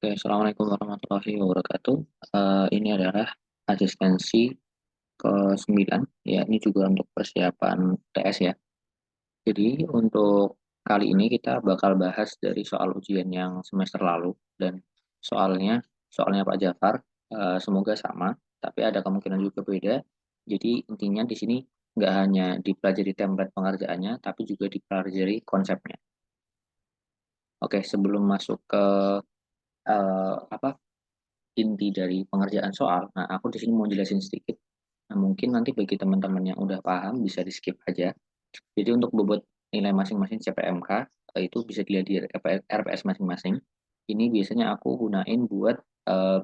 Oke, Assalamualaikum warahmatullahi wabarakatuh. Ini adalah asistensi ke-9, ya ini juga untuk persiapan TS ya. Jadi untuk kali ini kita bakal bahas dari soal ujian yang semester lalu dan soalnya soalnya Pak Jafar, semoga sama, tapi ada kemungkinan juga beda. Jadi intinya di sini nggak hanya dipelajari template pengerjaannya, tapi juga dipelajari konsepnya. Oke, sebelum masuk ke apa inti dari pengerjaan soal. Nah, aku di sini mau jelasin sedikit. Nah, mungkin nanti bagi teman-teman yang udah paham bisa di skip aja. Jadi untuk bobot nilai masing-masing CPMK itu bisa dilihat di RPS masing-masing. Ini biasanya aku gunain buat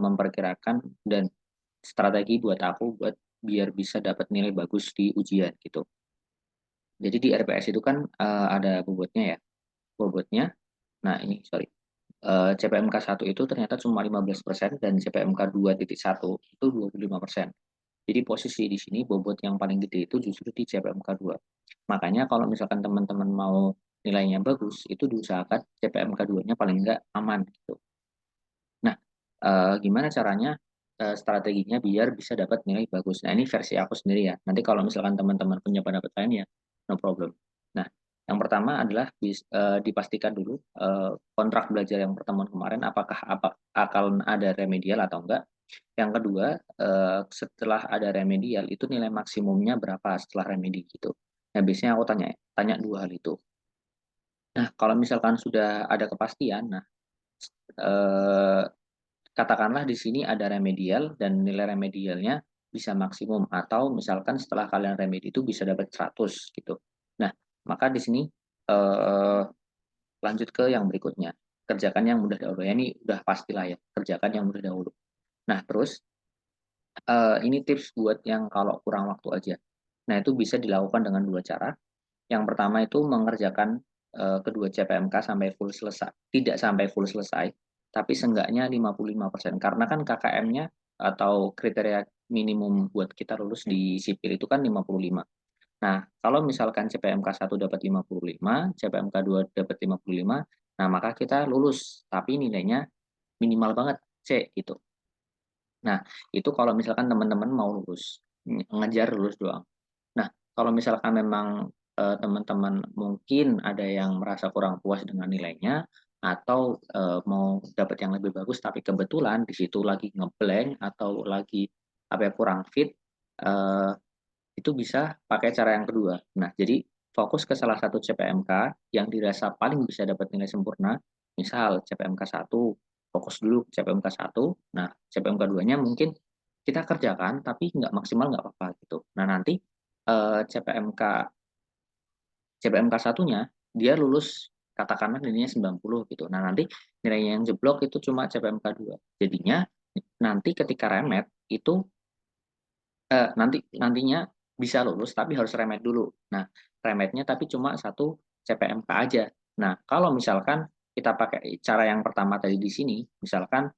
memperkirakan dan strategi buat aku buat biar bisa dapat nilai bagus di ujian gitu. Jadi di RPS itu kan ada bobotnya ya. Bobotnya, nah ini sorry. CPMK 1 itu ternyata cuma 15% dan CPMK 2.1 itu 25%. Jadi posisi di sini bobot yang paling gede itu justru di CPMK 2. Makanya kalau misalkan teman-teman mau nilainya bagus, itu diusahakan CPMK 2-nya paling enggak aman gitu. Nah, gimana caranya strateginya biar bisa dapat nilai bagus. Nah, ini versi aku sendiri ya. Nanti kalau misalkan teman-teman punya pendapat lain ya, no problem. Nah, yang pertama adalah dipastikan dulu kontrak belajar yang pertemuan kemarin apakah akan ada remedial atau enggak. Yang kedua, setelah ada remedial itu nilai maksimumnya berapa setelah remedi gitu. Nah, biasanya aku tanya tanya dua hal itu. Nah, kalau misalkan sudah ada kepastian, nah eh, katakanlah di sini ada remedial dan nilai remedialnya bisa maksimum atau misalkan setelah kalian remedi itu bisa dapat 100 gitu. Nah, maka di sini eh, lanjut ke yang berikutnya. Kerjakan yang mudah dahulu. Ya, ini udah pastilah ya, kerjakan yang mudah dahulu. Nah, terus ini tips buat yang kalau kurang waktu aja. Nah, itu bisa dilakukan dengan dua cara. Yang pertama itu mengerjakan kedua CPMK sampai full selesai. Tidak sampai full selesai, tapi seenggaknya 55%. Karena kan KKM-nya atau kriteria minimum buat kita lulus di sipil itu kan 55. Nah, kalau misalkan CPMK 1 dapat 55, CPMK 2 dapat 55, nah maka kita lulus, tapi nilainya minimal banget C gitu. Nah, itu kalau misalkan teman-teman mau lulus, ngejar lulus doang. Nah, kalau misalkan memang teman-teman mungkin ada yang merasa kurang puas dengan nilainya atau mau dapat yang lebih bagus tapi kebetulan di situ lagi ngeblank atau lagi apa ya kurang fit, eh, itu bisa pakai cara yang kedua. Nah, jadi fokus ke salah satu CPMK yang dirasa paling bisa dapat nilai sempurna, misal CPMK 1, fokus dulu CPMK 1, nah CPMK 2-nya mungkin kita kerjakan tapi nggak maksimal nggak apa-apa gitu. Nah, nanti CPMK CPMK 1-nya dia lulus katakanlah nilainya 90 gitu. Nah, nanti nilainya yang jeblok itu cuma CPMK 2. Jadinya nanti ketika remet itu nantinya bisa lulus tapi harus remed dulu. Nah, remednya tapi cuma satu CPMK aja. Nah, kalau misalkan kita pakai cara yang pertama tadi di sini, misalkan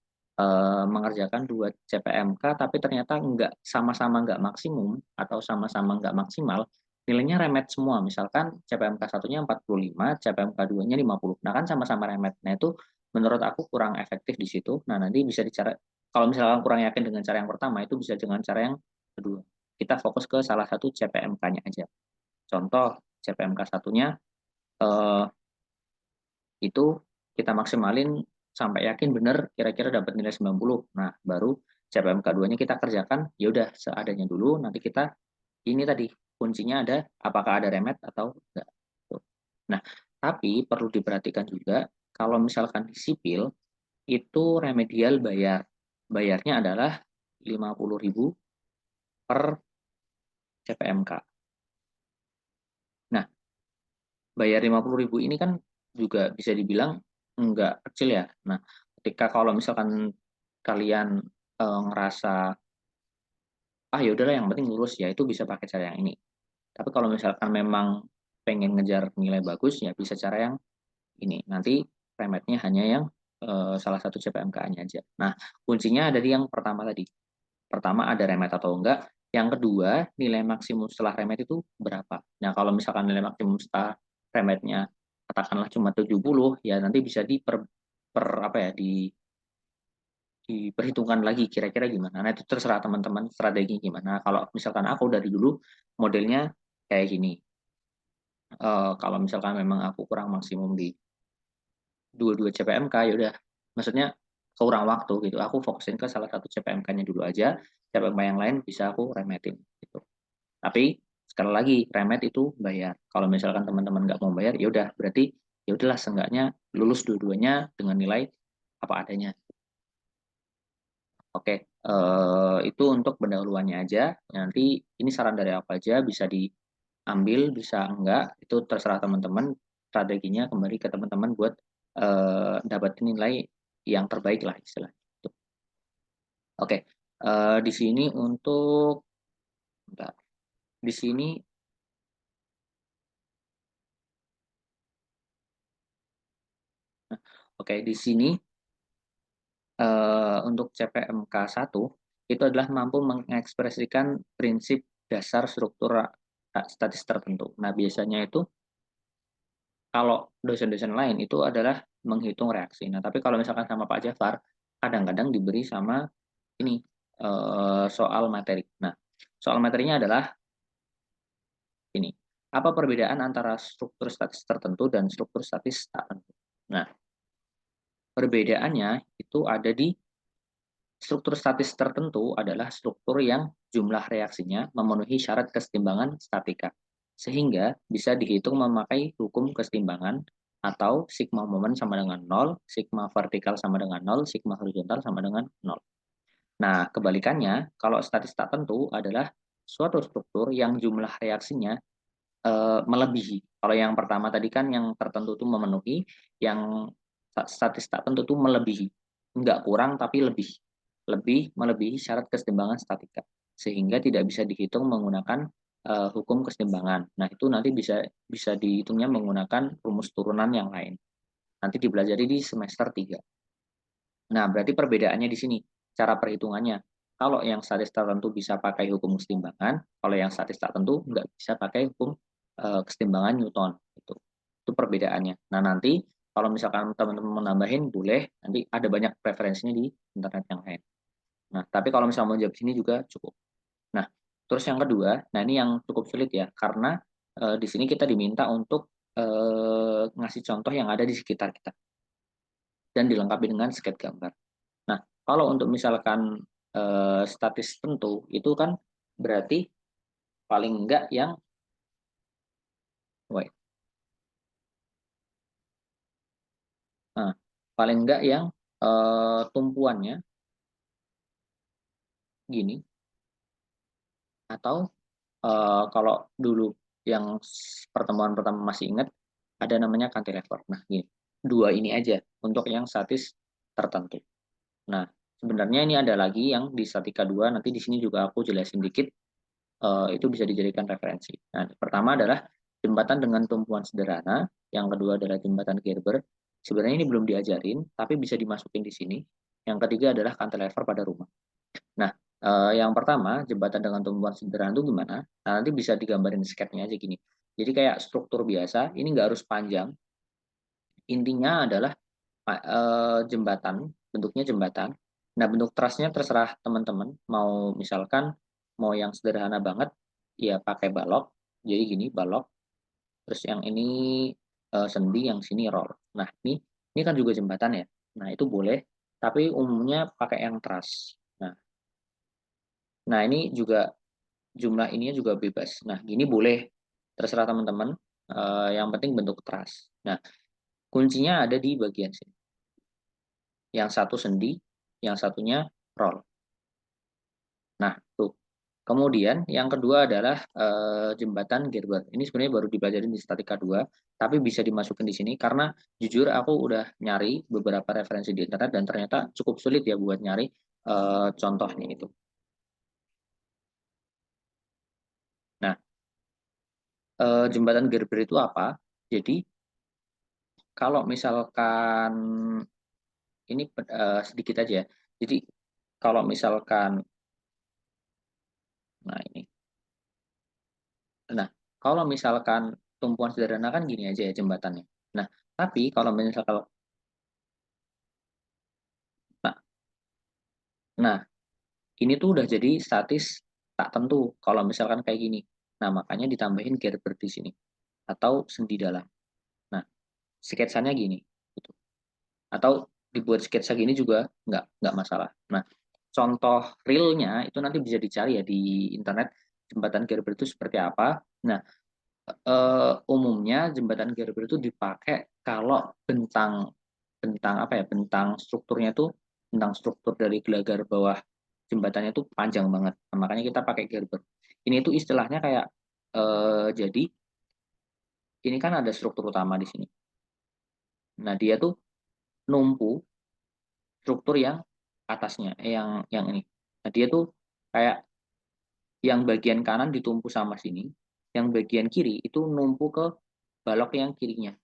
mengerjakan dua CPMK tapi ternyata sama-sama nggak maksimum atau sama-sama nggak maksimal, nilainya remed semua. Misalkan CPMK satunya 45, CPMK 2-nya 50. Nah, kan sama-sama remed. Nah, itu menurut aku kurang efektif di situ. Nah, nanti bisa dicara kalau misalkan kurang yakin dengan cara yang pertama, itu bisa dengan cara yang kedua. Kita fokus ke salah satu CPMK-nya aja. Contoh, CPMK satunya eh, itu kita maksimalin sampai yakin benar kira-kira dapat nilai 90. Nah, baru CPMK 2-nya kita kerjakan, ya udah seadanya dulu, nanti kita ini tadi kuncinya ada apakah ada remet atau enggak. Nah, tapi perlu diperhatikan juga kalau misalkan di sipil itu remedial bayar. Bayarnya adalah 50.000 per CPMK. Nah, bayar 50.000 ini kan juga bisa dibilang enggak kecil ya. Nah, ketika kalau misalkan kalian ngerasa ah ya udahlah yang penting lulus ya itu bisa pakai cara yang ini. Tapi kalau misalkan memang pengen ngejar nilai bagus ya bisa cara yang ini. Nanti remetnya hanya yang salah satu CPMK-nya aja. Nah, kuncinya ada di yang pertama tadi. Pertama ada remet atau enggak. Yang kedua, nilai maksimum setelah remet itu berapa. Nah, kalau misalkan nilai maksimum setelah remetnya katakanlah cuma 70, ya nanti bisa per apa ya diperhitungkan lagi kira-kira gimana. Nah, itu terserah teman-teman strategi gimana. Kalau misalkan aku dari dulu modelnya kayak gini. Kalau misalkan memang aku kurang maksimum di dua-dua CPMK, ya udah, maksudnya kurang waktu gitu. Aku fokusin ke salah satu CPMK-nya dulu aja, CPMK yang lain bisa aku remetin gitu. Tapi sekali lagi remet itu bayar. Kalau misalkan teman-teman nggak mau bayar, ya udah berarti ya udahlah seenggaknya lulus dua-duanya dengan nilai apa adanya. Oke, itu untuk pendahuluannya aja. Nanti ini saran dari aku aja, bisa diambil, bisa enggak, itu terserah teman-teman. Strateginya kembali ke teman-teman buat dapetin nilai yang terbaik lah istilahnya. Oke, di sini untuk, bentar, di sini, oke, di sini untuk CPMK 1 itu adalah mampu mengekspresikan prinsip dasar struktur statis tertentu. Nah, biasanya itu kalau dosen-dosen lain itu adalah menghitung reaksi. Nah, tapi kalau misalkan sama Pak Jafar, kadang-kadang diberi sama ini soal materi. Nah, soal materinya adalah ini. Apa perbedaan antara struktur statis tertentu dan struktur statis tak tentu? Nah, perbedaannya itu ada di struktur statis tertentu adalah struktur yang jumlah reaksinya memenuhi syarat kesetimbangan statika, sehingga bisa dihitung memakai hukum kesetimbangan atau sigma momen sama dengan nol, sigma vertikal sama dengan nol, sigma horizontal sama dengan nol. Nah, kebalikannya, kalau statis tak tentu adalah suatu struktur yang jumlah reaksinya melebihi. Kalau yang pertama tadi kan yang tertentu itu memenuhi, yang statis tak tentu itu melebihi. Enggak kurang tapi lebih. Lebih melebihi syarat kesetimbangan statika. Sehingga tidak bisa dihitung menggunakan hukum kesetimbangan. Nah, itu nanti bisa bisa dihitungnya menggunakan rumus turunan yang lain. Nanti dipelajari di semester 3. Nah, berarti perbedaannya di sini cara perhitungannya. Kalau yang statis tertentu bisa pakai hukum kesetimbangan, kalau yang statis tak tentu nggak bisa pakai hukum kesetimbangan Newton. Itu perbedaannya. Nah, nanti kalau misalkan teman-teman mau nambahin boleh, nanti ada banyak referensinya di internet yang lain. Nah, tapi kalau misalnya mau jawab sini juga cukup. Nah, terus yang kedua, nah ini yang cukup sulit ya, karena di sini kita diminta untuk ngasih contoh yang ada di sekitar kita dan dilengkapi dengan sketsa gambar. Nah, kalau untuk misalkan statis tentu itu kan berarti paling enggak yang wait, nah, paling enggak yang tumpuannya gini, atau kalau dulu yang pertemuan pertama masih ingat ada namanya cantilever. Nah, gini, dua ini aja untuk yang statis tertentu. Nah, sebenarnya ini ada lagi yang di statika 2, nanti di sini juga aku jelasin dikit, itu bisa dijadikan referensi. Nah, pertama adalah jembatan dengan tumpuan sederhana, yang kedua adalah jembatan Gerber. Sebenarnya ini belum diajarin, tapi bisa dimasukin di sini. Yang ketiga adalah cantilever pada rumah. Nah, yang pertama, jembatan dengan tumpuan sederhana itu gimana? Nah, nanti bisa digambarin sketnya aja gini. Jadi kayak struktur biasa, ini nggak harus panjang. Intinya adalah jembatan, bentuknya jembatan. Nah, bentuk trusnya terserah teman-teman. Mau misalkan mau yang sederhana banget, ya pakai balok. Jadi gini, balok. Terus yang ini sendi, yang sini roll. Nah, ini kan juga jembatan ya. Nah, itu boleh. Tapi umumnya pakai yang truss. Nah, ini juga jumlah ininya juga bebas. Nah, gini boleh, terserah teman-teman. Yang penting bentuk truss. Nah, kuncinya ada di bagian sini. Yang satu sendi, yang satunya roll. Nah, tuh. Kemudian yang kedua adalah jembatan Gerber. Ini sebenarnya baru dipelajari di statika 2, tapi bisa dimasukin di sini karena jujur aku udah nyari beberapa referensi di internet dan ternyata cukup sulit ya buat nyari contohnya itu. Nah, jembatan Gerber itu apa? Jadi kalau misalkan ini sedikit aja ya. Jadi kalau misalkan, nah ini, nah kalau misalkan tumpuan sederhana kan gini aja ya jembatannya. Nah, tapi kalau misalkan, nah, Nah, ini tuh udah jadi statis tak tentu kalau misalkan kayak gini. Nah, makanya ditambahin Gerber di sini atau sendi dalam. Nah, sketsanya gini gitu. Atau dibuat sketsa gini juga nggak masalah. Nah, contoh realnya itu nanti bisa dicari ya di internet jembatan Gerber itu seperti apa. Nah, umumnya jembatan Gerber itu dipakai kalau bentang bentang apa ya bentang strukturnya tuh bentang struktur dari gelagar bawah jembatannya tuh panjang banget. Nah, makanya kita pakai Gerber. Ini tuh istilahnya kayak jadi ini kan ada struktur utama di sini. Nah, dia tuh numpu struktur yang atasnya, yang ini. Nah, dia tuh kayak yang bagian kanan ditumpu sama sini, yang bagian kiri itu numpu ke balok yang kirinya.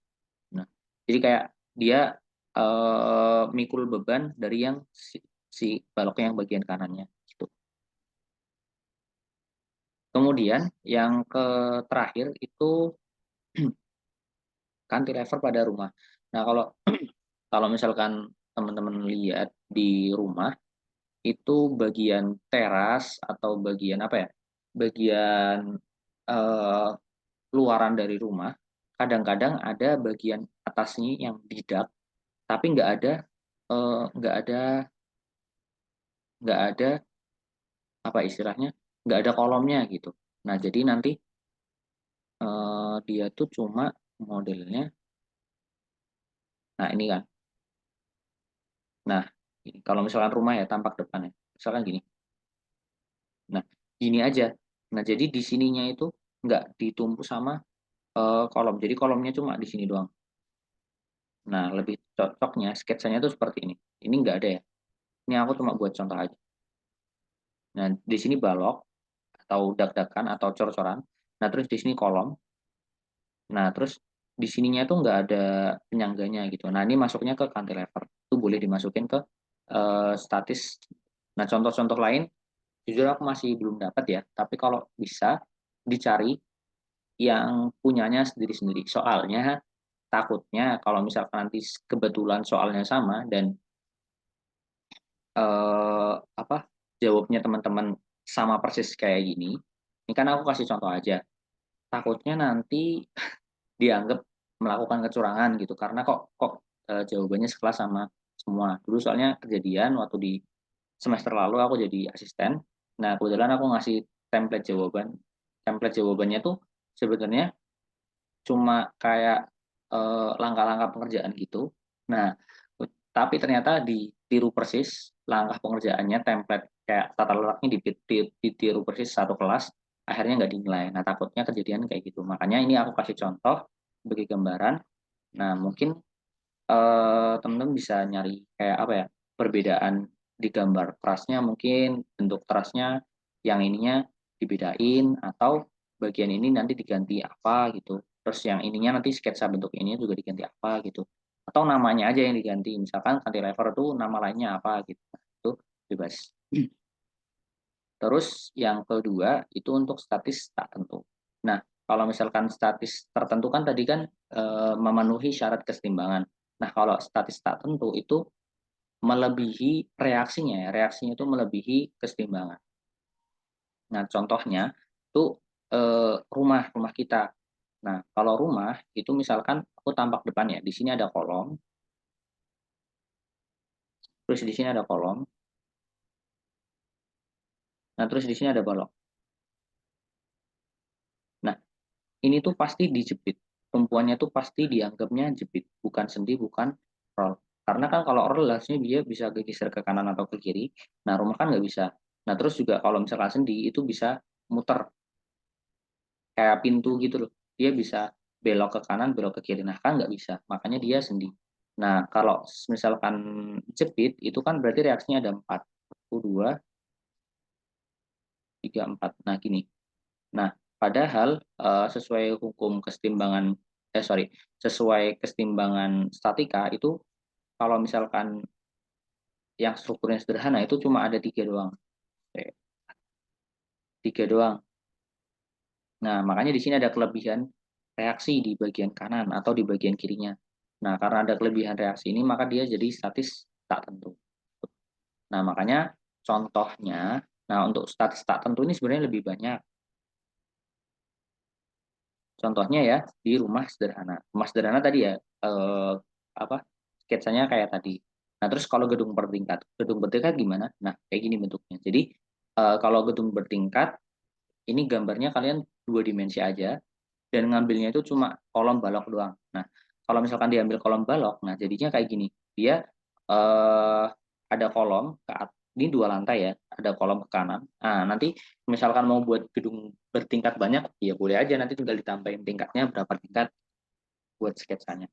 Nah, jadi kayak dia mikul beban dari yang si balok yang bagian kanannya gitu. Kemudian yang terakhir itu cantilever pada rumah. Nah, kalau kalau misalkan teman-teman lihat di rumah itu bagian teras atau bagian apa ya? Bagian eh, luaran dari rumah, kadang-kadang ada bagian atasnya yang didak, tapi nggak ada nggak ada apa istilahnya nggak ada kolomnya gitu. Nah jadi nanti dia tuh cuma modelnya. Nah ini kan. Nah ini, kalau misalkan rumah ya tampak depannya. Misalkan gini. Nah gini aja. Nah jadi di sininya itu nggak ditumpu sama kolom. Jadi kolomnya cuma di sini doang. Nah lebih cocoknya sketsanya tuh seperti ini. Ini nggak ada ya. Ini aku cuma buat contoh aja. Nah di sini balok atau dak-dakan atau cor-coran. Nah terus di sini kolom. Nah, terus di sininya tuh nggak ada penyangganya gitu. Nah, ini masuknya ke cantilever. Itu boleh dimasukin ke statis. Nah, contoh-contoh lain, jujur aku masih belum dapat ya. Tapi kalau bisa dicari yang punyanya sendiri-sendiri. Soalnya takutnya kalau misalkan nanti kebetulan soalnya sama dan apa jawabnya teman-teman sama persis kayak gini. Ini kan aku kasih contoh aja. Takutnya nanti dianggap melakukan kecurangan gitu karena kok jawabannya sekelas sama semua. Dulu soalnya kejadian waktu di semester lalu aku jadi asisten. Nah, kebetulan aku ngasih template jawaban. Template jawabannya tuh sebenarnya cuma kayak langkah-langkah pengerjaan gitu. Nah, tapi ternyata ditiru persis langkah pengerjaannya, template kayak tata letaknya ditiru persis satu kelas, akhirnya nggak dinilai. Nah, takutnya kejadian kayak gitu. Makanya ini aku kasih contoh sebagai gambaran. Nah, mungkin teman-teman bisa nyari kayak apa ya, perbedaan di gambar trasnya, mungkin bentuk trasnya yang ininya dibedain atau bagian ini nanti diganti apa gitu. Terus yang ininya nanti sketsa bentuk ini juga diganti apa gitu. Atau namanya aja yang diganti. Misalkan cantilever itu nama lainnya apa gitu. Nah, itu bebas. Terus yang kedua itu untuk statis tak tentu. Nah, kalau misalkan statis tertentu kan tadi kan memenuhi syarat kesetimbangan. Nah, kalau statis tak tentu itu melebihi reaksinya ya. Reaksinya itu melebihi kesetimbangan. Nah, contohnya itu rumah rumah kita. Nah, kalau rumah itu misalkan aku tampak depannya, di sini ada kolom, terus di sini ada kolom, nah terus di sini ada balok. Nah, ini tuh pasti dijepit. Tumpuannya tuh pasti dianggapnya jepit, bukan sendi, bukan roll. Karena kan kalau roll harusnya dia bisa geser ke kanan atau ke kiri. Nah, rumah kan nggak bisa. Nah, terus juga kalau misalkan sendi itu bisa muter kayak pintu gitu loh. Dia bisa belok ke kanan, belok ke kiri. Nah, kan nggak bisa. Makanya dia sendi. Nah, kalau misalkan jepit, itu kan berarti reaksinya ada 4. 1, 2, 3, 4. Nah, gini. Nah, padahal sesuai hukum kesetimbangan, sorry, sesuai kesetimbangan statika itu kalau misalkan yang strukturnya sederhana itu cuma ada tiga doang. Tiga doang. Nah, makanya di sini ada kelebihan reaksi di bagian kanan atau di bagian kirinya. Nah, karena ada kelebihan reaksi ini, maka dia jadi statis tak tentu. Nah, makanya contohnya. Nah, untuk status tak tentu ini sebenarnya lebih banyak. Contohnya ya di rumah sederhana. Rumah sederhana tadi ya apa sketsanya kayak tadi. Nah, terus kalau gedung bertingkat gimana? Nah, kayak gini bentuknya. Jadi kalau gedung bertingkat ini gambarnya kalian dua dimensi aja dan ngambilnya itu cuma kolom balok doang. Nah, kalau misalkan diambil kolom balok, nah jadinya kayak gini. Dia ada kolom ini dua lantai ya, ada kolom ke kanan. Nah, nanti misalkan mau buat gedung bertingkat banyak, ya boleh aja nanti tinggal ditambahin tingkatnya berapa tingkat buat sketsanya.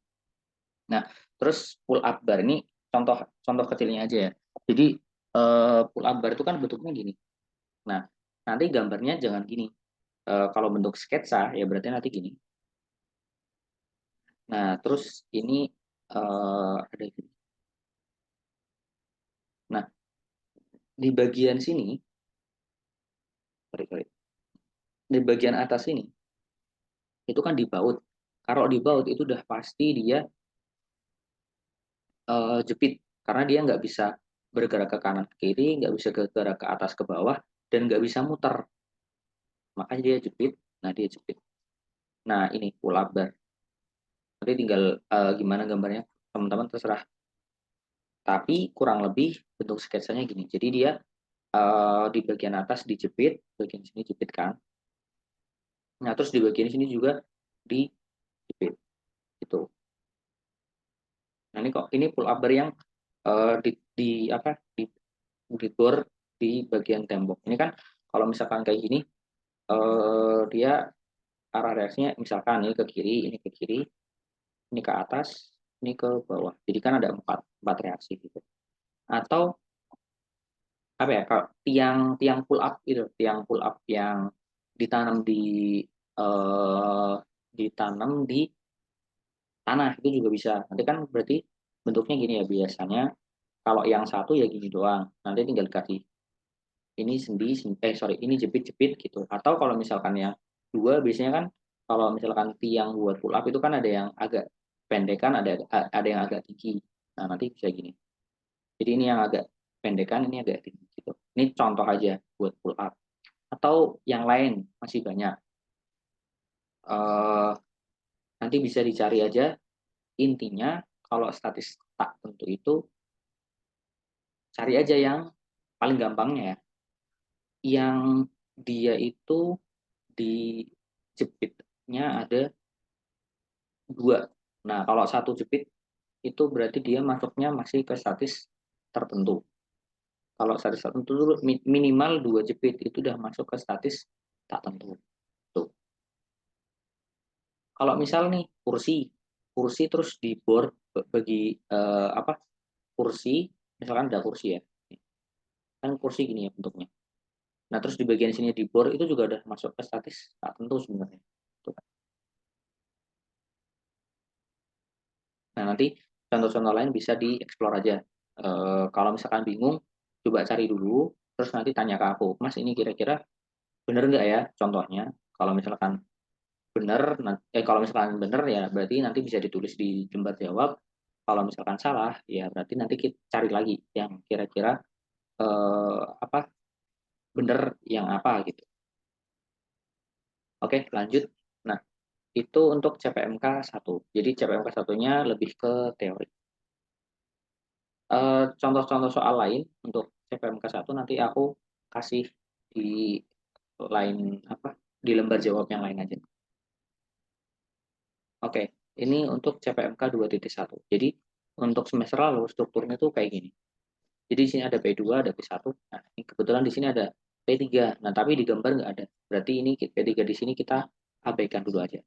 Nah, terus pull up bar ini contoh contoh kecilnya aja ya. Jadi pull up bar itu kan bentuknya gini. Nah, nanti gambarnya jangan gini. Kalau bentuk sketsa ya berarti nanti gini. Nah, terus ini ada gini. Nah, di bagian sini, sorry, sorry, di bagian atas ini, itu kan di baut. Kalau di baut itu udah pasti dia jepit, karena dia nggak bisa bergerak ke kanan ke kiri, nggak bisa bergerak ke atas ke bawah, dan nggak bisa muter. Makanya dia jepit, nah dia jepit. Nah, ini pull up bar. Nanti tinggal gimana gambarnya, teman-teman terserah. Tapi kurang lebih bentuk sketsanya gini. Jadi dia di bagian atas dijepit, bagian sini jepit kan. Nah, terus di bagian sini juga dijepit gitu. Nah, ini kok ini pull up bar yang di apa di bor di bagian tembok. Ini kan kalau misalkan kayak gini dia arah reaksinya misalkan ini ke kiri, ini ke kiri, ini ke atas, ini ke bawah. Jadi kan ada empat reaksi gitu. Atau apa ya kalau tiang tiang pull up itu tiang pull up yang ditanam eh, ditanam di tanah itu juga bisa. Nanti kan berarti bentuknya gini ya biasanya. Kalau yang satu ya gini doang. Nanti tinggal kasih ini sorry ini jepit-jepit gitu. Atau kalau misalkan yang dua biasanya kan kalau misalkan tiang buat pull up itu kan ada yang agak pendekan, ada yang agak tinggi. Nah, nanti bisa gini. Jadi ini yang agak pendekan, ini agak tinggi gitu. Ini contoh aja buat pull up. Atau yang lain masih banyak. Eh, nanti bisa dicari aja. Intinya kalau statis tak tentu itu cari aja yang paling gampangnya ya. Yang dia itu di jepitnya ada dua. Nah, kalau satu jepit itu berarti dia masuknya masih ke statis tertentu. Kalau statis tertentu dulu minimal dua jepit itu udah masuk ke statis tak tentu. Tuh. Kalau misal nih kursi terus di board bagi apa kursi, misalkan ada kursi ya, kan kursi gini ya bentuknya. Nah, terus di bagian sini di board itu juga udah masuk ke statis tak tentu sebenarnya. Tuh. Nah, nanti contoh-contoh lain bisa dieksplor aja. Kalau misalkan bingung, coba cari dulu, terus nanti tanya ke aku, Mas ini kira-kira bener nggak ya contohnya? Kalau misalkan bener, kalau misalkan bener ya berarti nanti bisa ditulis di lembar jawab. Kalau misalkan salah, ya berarti nanti kita cari lagi yang kira-kira apa bener yang apa gitu. Oke, lanjut. Nah, itu untuk CPMK 1. Jadi CPMK 1-nya lebih ke teori. Contoh-contoh soal lain untuk CPMK 1 nanti aku kasih di lain apa di lembar jawab yang lain aja. Oke, ini untuk CPMK 2.1. Jadi untuk semester lalu strukturnya tuh kayak gini. Jadi di sini ada P2, ada P1. Nah, ini kebetulan di sini ada P3. Nah, tapi di gambar nggak ada. Berarti ini P3 di sini kita abaikan dulu aja.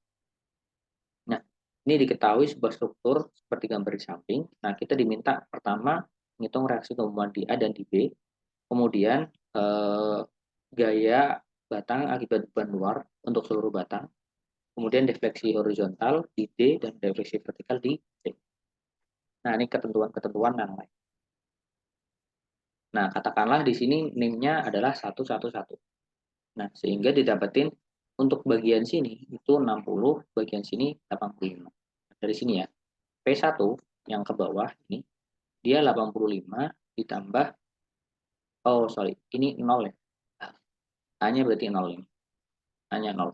Nah, ini diketahui sebuah struktur seperti gambar di samping. Nah, kita diminta pertama menghitung reaksi gabungan di A dan di B. Kemudian gaya batang akibat beban luar untuk seluruh batang. Kemudian defleksi horizontal di D dan defleksi vertikal di C. Nah, ini ketentuan-ketentuan yang lain. Nah, katakanlah di sini NIM-nya adalah 111. Nah, sehingga didapetin untuk bagian sini itu 60, bagian sini 85. Dari sini ya. P1 yang ke bawah ini dia 85 ditambah Oh, sorry. Ini 0 ya. A-nya berarti 0 ini. A-nya 0.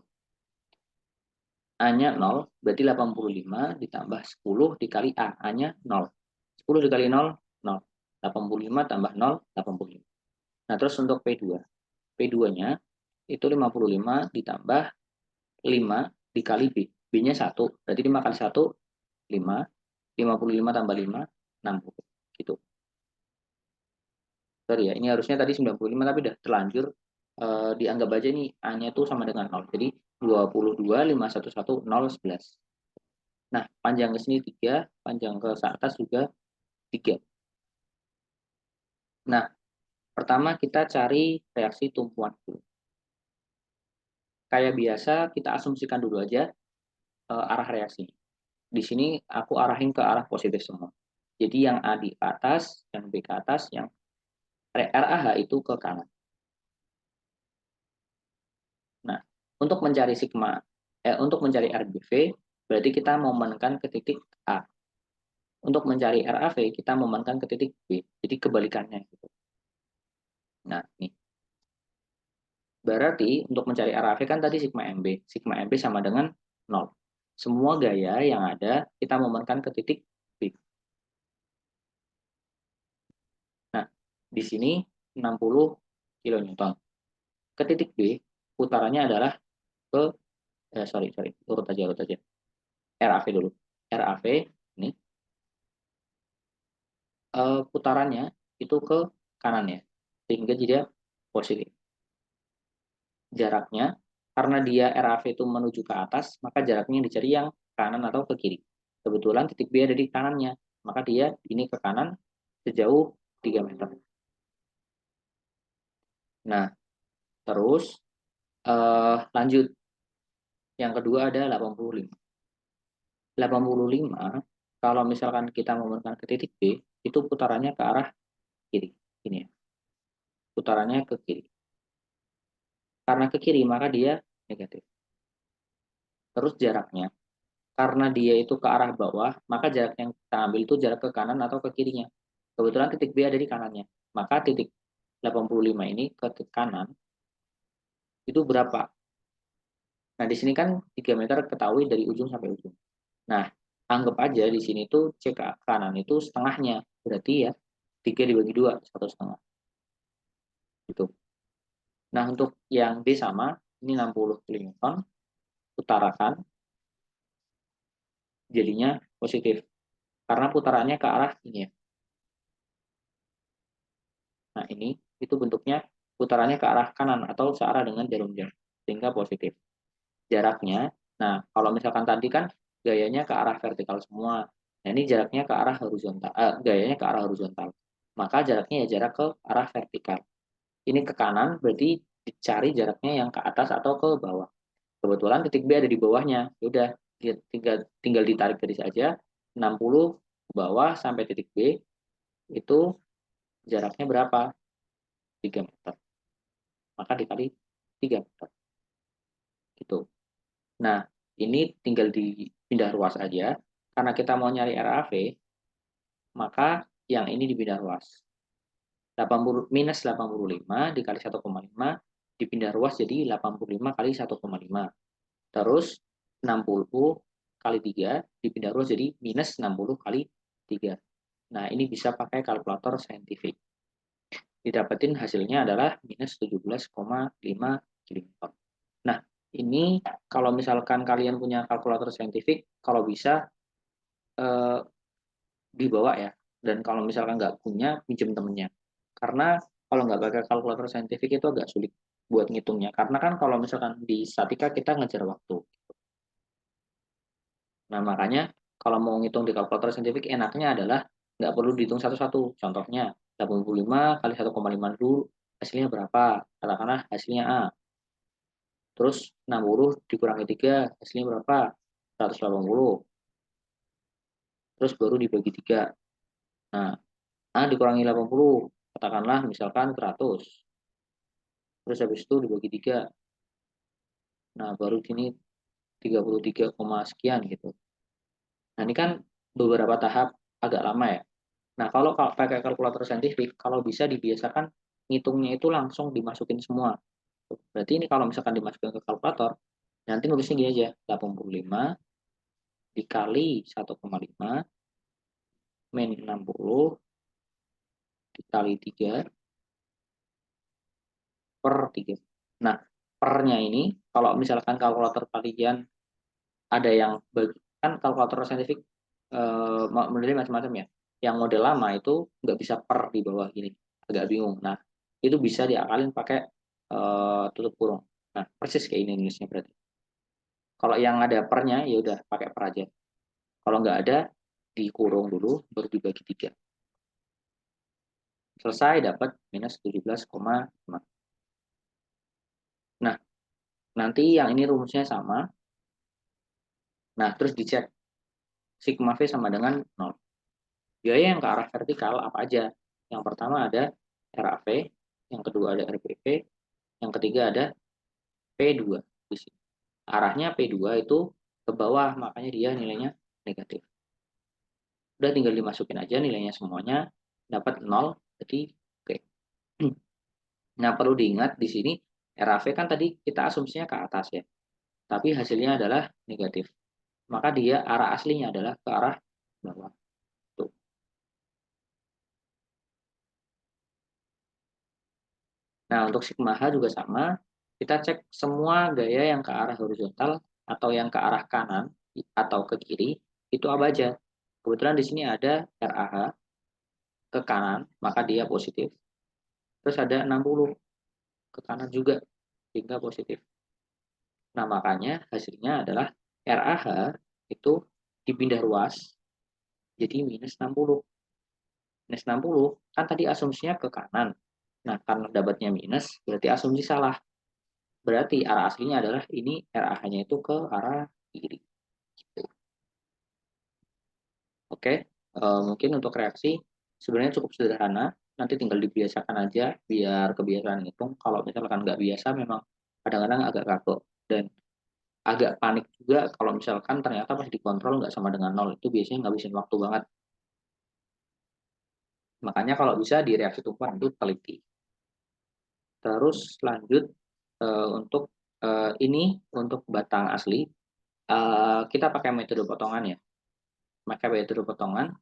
A-nya 0, berarti 85 ditambah 10 dikali A. A-nya 0. 10 dikali 0, 0. 85 tambah 0, 85. Nah, terus untuk P2. P2-nya itu 55 ditambah 5 dikali B. B-nya 1. Berarti 5 kali 1, 5. 55 tambah 5, 60. Gitu. Sorry ya, ini harusnya tadi 95 tapi udah terlanjur. Dianggap aja nih A-nya itu sama dengan 0. Jadi 22, 511, 0, 11. Nah, panjang ke sini 3, panjang ke atas juga 3. Nah, pertama kita cari reaksi tumpuan dulu. Kayak biasa, kita asumsikan dulu aja arah reaksi. Di sini aku arahin ke arah positif semua. Jadi yang A di atas, yang B ke atas, yang RAH itu ke kanan. Nah, untuk mencari untuk mencari RBV, berarti kita momenkan ke titik A. Untuk mencari RAV, kita momenkan ke titik B. Jadi kebalikannya. Gitu. Nah, nih. Berarti untuk mencari RAV kan tadi sigma MB. Sigma MB sama dengan 0. Semua gaya yang ada, kita momenkan ke titik B. Nah, di sini 60 kilonewton. Ke titik B, putarannya adalah ke, sorry, urut aja. RAV dulu. RAV, ini putarannya itu ke kanan ya, sehingga dia positif. Jaraknya, karena dia RAV itu menuju ke atas, maka jaraknya dicari yang kanan atau ke kiri. Kebetulan titik B ada di kanannya, maka dia ini ke kanan sejauh 3 meter. Nah, terus lanjut. Yang kedua ada 85. 85, kalau misalkan kita menemukan ke titik B, itu putarannya ke arah kiri. Ini ya, putarannya ke kiri. Karena ke kiri, maka dia negatif. Terus jaraknya, karena dia itu ke arah bawah, maka jarak yang kita ambil itu jarak ke kanan atau ke kirinya. Kebetulan titik B ada di kanannya. Maka titik 85 ini ke kanan, itu berapa? Nah, di sini kan 3 meter ketahui dari ujung sampai ujung. Nah, anggap aja di sini tuh C ke kanan itu setengahnya. Berarti ya, 3 dibagi 2, 1,5. Gitu. Nah, untuk yang D sama, ini 60 kilonewton, utarakan, jadinya positif. Karena putarannya ke arah ini ya. Nah, ini itu bentuknya putarannya ke arah kanan atau searah dengan jarum jam, sehingga positif. Jaraknya, nah kalau misalkan tadi kan gayanya ke arah vertikal semua. Nah, ini jaraknya ke arah horizontal, gayanya ke arah horizontal. Maka jaraknya ya jarak ke arah vertikal. Ini ke kanan berarti dicari jaraknya yang ke atas atau ke bawah. Kebetulan titik B ada di bawahnya. Ya udah, tinggal ditarik garis aja 60 ke bawah sampai titik B itu jaraknya berapa? 3 meter. Maka dikali 3 meter. Gitu. Nah, ini tinggal dipindah ruas aja. Karena kita mau nyari RAV, maka yang ini dipindah ruas. 80, minus 85 dikali 1,5 dipindah ruas jadi 85 kali 1,5. Terus 60 kali 3 dipindah ruas jadi minus 60 kali 3. Nah, ini bisa pakai kalkulator saintifik. Didapetin hasilnya adalah minus 17,5 kilonewton. Nah, ini kalau misalkan kalian punya kalkulator saintifik, kalau bisa eh, dibawa ya. Dan kalau misalkan nggak punya, pinjam temennya. Karena kalau nggak pakai kalkulator saintifik itu agak sulit buat ngitungnya. Karena kan kalau misalkan di statika kita ngejar waktu. Nah, makanya kalau mau ngitung di kalkulator saintifik enaknya adalah nggak perlu dihitung satu-satu. Contohnya, 85 kali 1,5 dulu, hasilnya berapa? Katakanlah hasilnya A. Terus 60 dikurangi 3, hasilnya berapa? 180. Terus baru dibagi 3. Nah, A dikurangi 80, katakanlah misalkan 100. Terus habis itu dibagi 3. Nah, baru sini 33, sekian gitu. Nah, ini kan beberapa tahap agak lama ya. Nah, kalau pakai kalkulator saintifik, kalau bisa dibiasakan ngitungnya itu langsung dimasukin semua. Berarti ini kalau misalkan dimasukin ke kalkulator, nanti nulisnya gini aja, 85 dikali 1,5 min 60 dikali 3 per 3. Nah, pernya ini, kalau misalkan kalkulator kalian ada yang kan kalkulator saintifik modelnya macam-macam ya. Yang model lama itu nggak bisa per di bawah gini, agak bingung. Nah, itu bisa diakalin pakai tutup kurung. Nah, persis kayak ini nulisnya berarti. Kalau yang ada pernya ya udah pakai per aja. Kalau nggak ada dikurung dulu baru dibagi 3. Selesai dapat minus 17,5. Nah, nanti yang ini rumusnya sama. Nah, terus dicek sigma V sama dengan 0. Biaya yang ke arah vertikal apa aja? Yang pertama ada RAV, yang kedua ada RPV, yang ketiga ada P2 di sini. Arahnya P2 itu ke bawah, makanya dia nilainya negatif. Udah tinggal dimasukin aja nilainya semuanya, dapat 0, jadi oke. Nah, perlu diingat di sini RAV kan tadi kita asumsinya ke atas ya, tapi hasilnya adalah negatif. Maka dia arah aslinya adalah ke arah bawah. Tuh. Nah, untuk sigma H juga sama. Kita cek semua gaya yang ke arah horizontal atau yang ke arah kanan atau ke kiri itu apa aja. Kebetulan di sini ada RAH ke kanan, maka dia positif. Terus ada 60 ke kanan juga, sehingga positif. Nah, makanya hasilnya adalah RAH itu dipindah ruas jadi minus 60. Minus 60 kan tadi asumsinya ke kanan. Nah, karena dapatnya minus, berarti asumsi salah. Berarti arah aslinya adalah ini RAH-nya itu ke arah kiri. Gitu. Oke, mungkin untuk reaksi sebenarnya cukup sederhana. Nanti tinggal dibiasakan aja biar kebiasaan ngitung. Kalau misalkan nggak biasa, memang kadang-kadang agak kaku dan agak panik juga kalau misalkan ternyata pas dikontrol nggak sama dengan nol. Itu biasanya ngabisin waktu banget. Makanya kalau bisa di reaksi tumpuan itu teliti. Terus lanjut untuk ini untuk batang asli kita pakai metode potongan ya. Pakai metode potongan.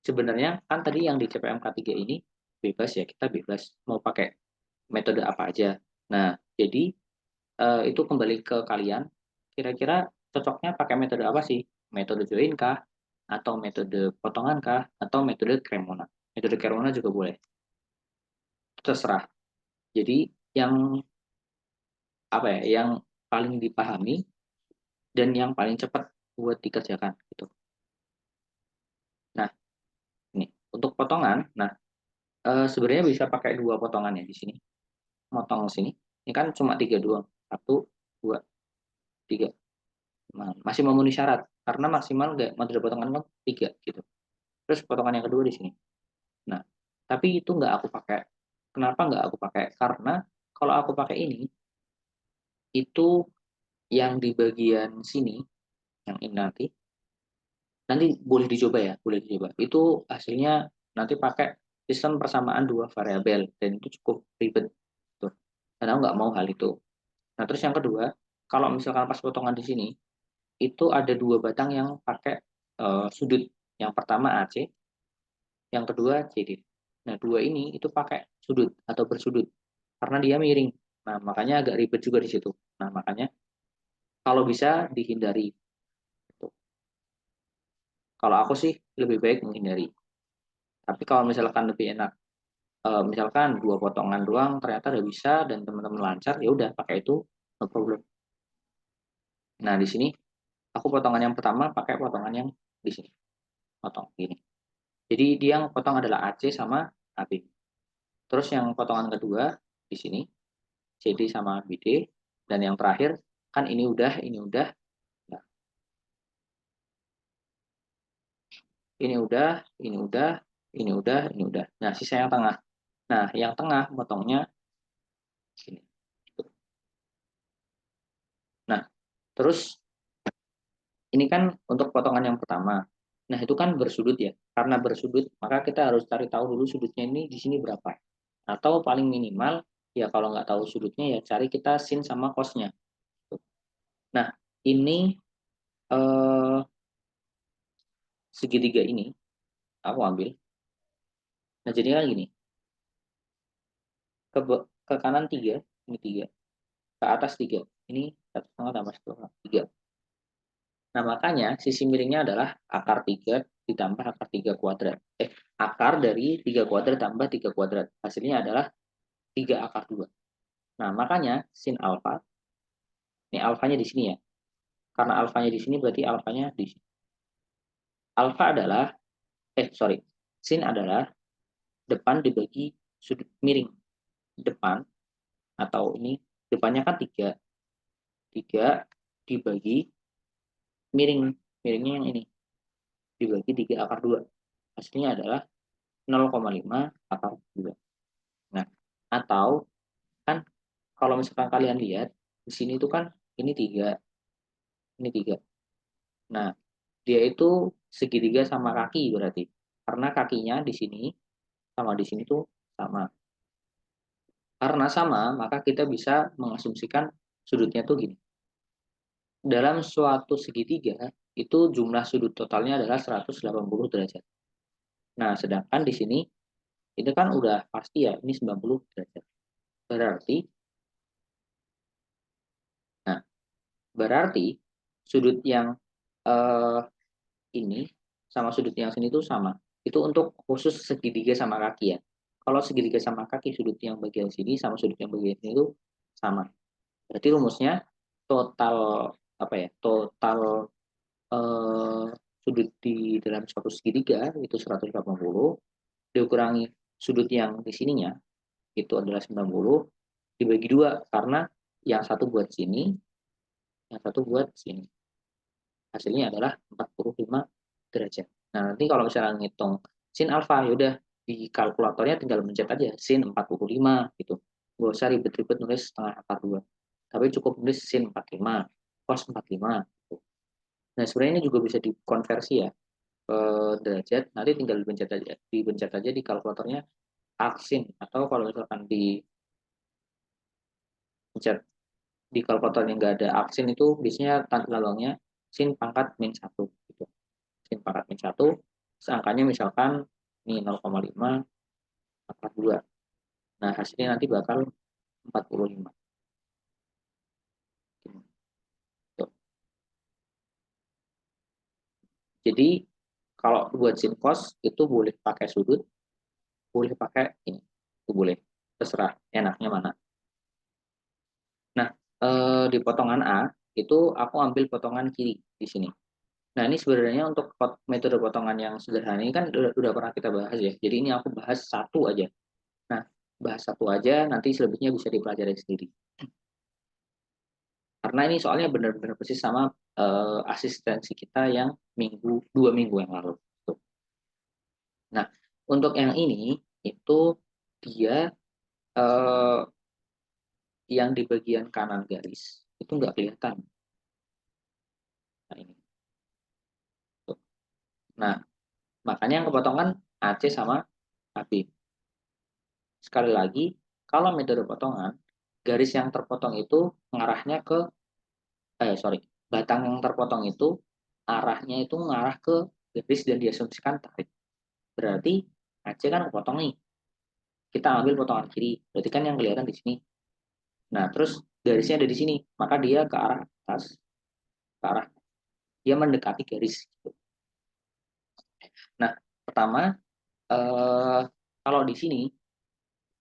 Sebenarnya kan tadi yang di CPMK 3 ini bebas ya, kita bebas mau pakai metode apa aja. Nah, jadi itu kembali ke kalian. Kira-kira cocoknya pakai metode apa sih? Metode join kah? Atau metode potongan kah? Atau metode Cremona? Metode Cremona juga boleh. Terserah. Jadi yang apa ya? Yang paling dipahami dan yang paling cepat buat dikerjakan gitu. Nah, ini untuk potongan. Nah, sebenarnya bisa pakai dua potongan ya di sini. Motong sini. Ini kan cuma tiga doang. Satu, dua, tiga. Nah, masih memenuhi syarat karena maksimal nggak metode potongan kan tiga gitu. Terus potongan yang kedua di sini. Nah, tapi itu nggak aku pakai. Kenapa nggak aku pakai? Karena kalau aku pakai ini, itu yang di bagian sini, yang ini nanti boleh dicoba ya, boleh dicoba. Itu hasilnya nanti pakai sistem persamaan dua variabel dan itu cukup ribet. Tuh. Dan aku nggak mau hal itu. Nah, terus yang kedua, kalau misalkan pas potongan di sini, itu ada dua batang yang pakai sudut. Yang pertama AC, yang kedua CD. Nah, dua ini itu pakai sudut atau bersudut karena dia miring. Nah, makanya agak ribet juga di situ. Nah, makanya kalau bisa dihindari. Gitu. Kalau aku sih lebih baik menghindari. Tapi kalau misalkan lebih enak, misalkan dua potongan doang ternyata udah bisa dan teman-teman lancar, ya udah pakai itu, no problem. Nah, di sini aku potongan yang pertama pakai potongan yang di sini, potong gini. Jadi dia yang potong adalah AC sama AB. Terus yang potongan kedua di sini CD sama BD dan yang terakhir kan ini udah, nah, ini udah, ini udah, ini udah, ini udah. Nah, sisa yang tengah. Nah, yang tengah potongnya sini. Nah, terus ini kan untuk potongan yang pertama. Nah, itu kan bersudut ya. Karena bersudut, maka kita harus cari tahu dulu sudutnya ini di sini berapa. Atau paling minimal, ya kalau nggak tahu sudutnya ya cari kita sin sama cosnya. Nah, ini eh, segitiga ini aku ambil. Nah, jadi kan gini, ke kanan 3, ini 3, ke atas 3, ini 1,5 tambah 1,5, 3. Nah, makanya sisi miringnya adalah akar 3 ditambah akar 3 kuadrat. Akar dari 3 kuadrat tambah 3 kuadrat. Hasilnya adalah 3 akar 2. Nah, makanya sin alfa, ini alfanya di sini ya. Karena alfanya di sini berarti alfanya di sini. Alfa adalah, sorry, sin adalah depan dibagi sudut miring. Depan, atau ini, depannya kan 3. 3 dibagi miring. Miringnya yang ini. Dibagi 3 akar 2. Hasilnya adalah 0,5 akar 2. Nah, atau kan kalau misalkan kalian lihat, di sini itu kan ini 3, ini 3. Nah, dia itu segitiga sama kaki berarti. Karena kakinya di sini sama di sini tuh sama. Karena sama, maka kita bisa mengasumsikan sudutnya tuh gini. Dalam suatu segitiga, itu jumlah sudut totalnya adalah 180 derajat. Nah, sedangkan di sini, itu kan udah pasti ya, ini 90 derajat. Berarti, nah, berarti sudut yang eh, ini sama sudut yang sini itu sama. Itu untuk khusus segitiga sama kaki ya. Kalau segitiga sama kaki, sudut yang bagian sini sama sudut yang bagian sini itu sama. Berarti rumusnya total apa ya? Total eh, sudut di dalam suatu segitiga itu 180 dikurangi sudut yang di sininya itu adalah 90 dibagi dua karena yang satu buat sini, yang satu buat sini. Hasilnya adalah 45 derajat. Nah, nanti kalau misalnya ngitung sin alfa, yaudah di kalkulatornya tinggal mencet aja sin 45 gitu. Gak usah ribet-ribet nulis setengah akar 2. Tapi cukup nulis sin 45, cos 45. Gitu. Nah, sebenarnya ini juga bisa dikonversi ya ke derajat. Nanti tinggal dipencet aja di kalkulatornya aksin. Atau kalau misalkan dipencet di kalkulator yang nggak ada aksin itu biasanya tanda lambangnya sin pangkat min 1 gitu. Sin pangkat min 1 angkanya misalkan ini 0,5 pangkat 2. Nah, hasilnya nanti bakal 45. Gitu. Jadi kalau buat sin cos itu boleh pakai sudut, boleh pakai ini. Itu boleh. Terserah enaknya mana. Nah, di potongan A itu aku ambil potongan kiri di sini. Nah, ini sebenarnya untuk metode potongan yang sederhana ini kan udah pernah kita bahas ya. Jadi ini aku bahas satu aja. Nah, bahas satu aja, nanti selebihnya bisa dipelajari sendiri. Karena ini soalnya benar-benar persis sama asistensi kita yang 2 minggu yang lalu. Tuh. Nah, untuk yang ini itu dia eh, yang di bagian kanan garis itu nggak kelihatan. Nah, ini. Tuh. Nah, makanya yang kepotongan AC sama AB. Sekali lagi, kalau metode potongan, garis yang terpotong itu mengarahnya ke, sorry, batang yang terpotong itu arahnya itu mengarah ke garis dan diasumsikan tarik. Berarti AC kan kepotong nih. Kita ambil potongan kiri, berarti kan yang kelihatan di sini. Nah, terus garisnya ada di sini, maka dia ke arah atas, ke arah dia mendekati garis. Nah, pertama kalau di sini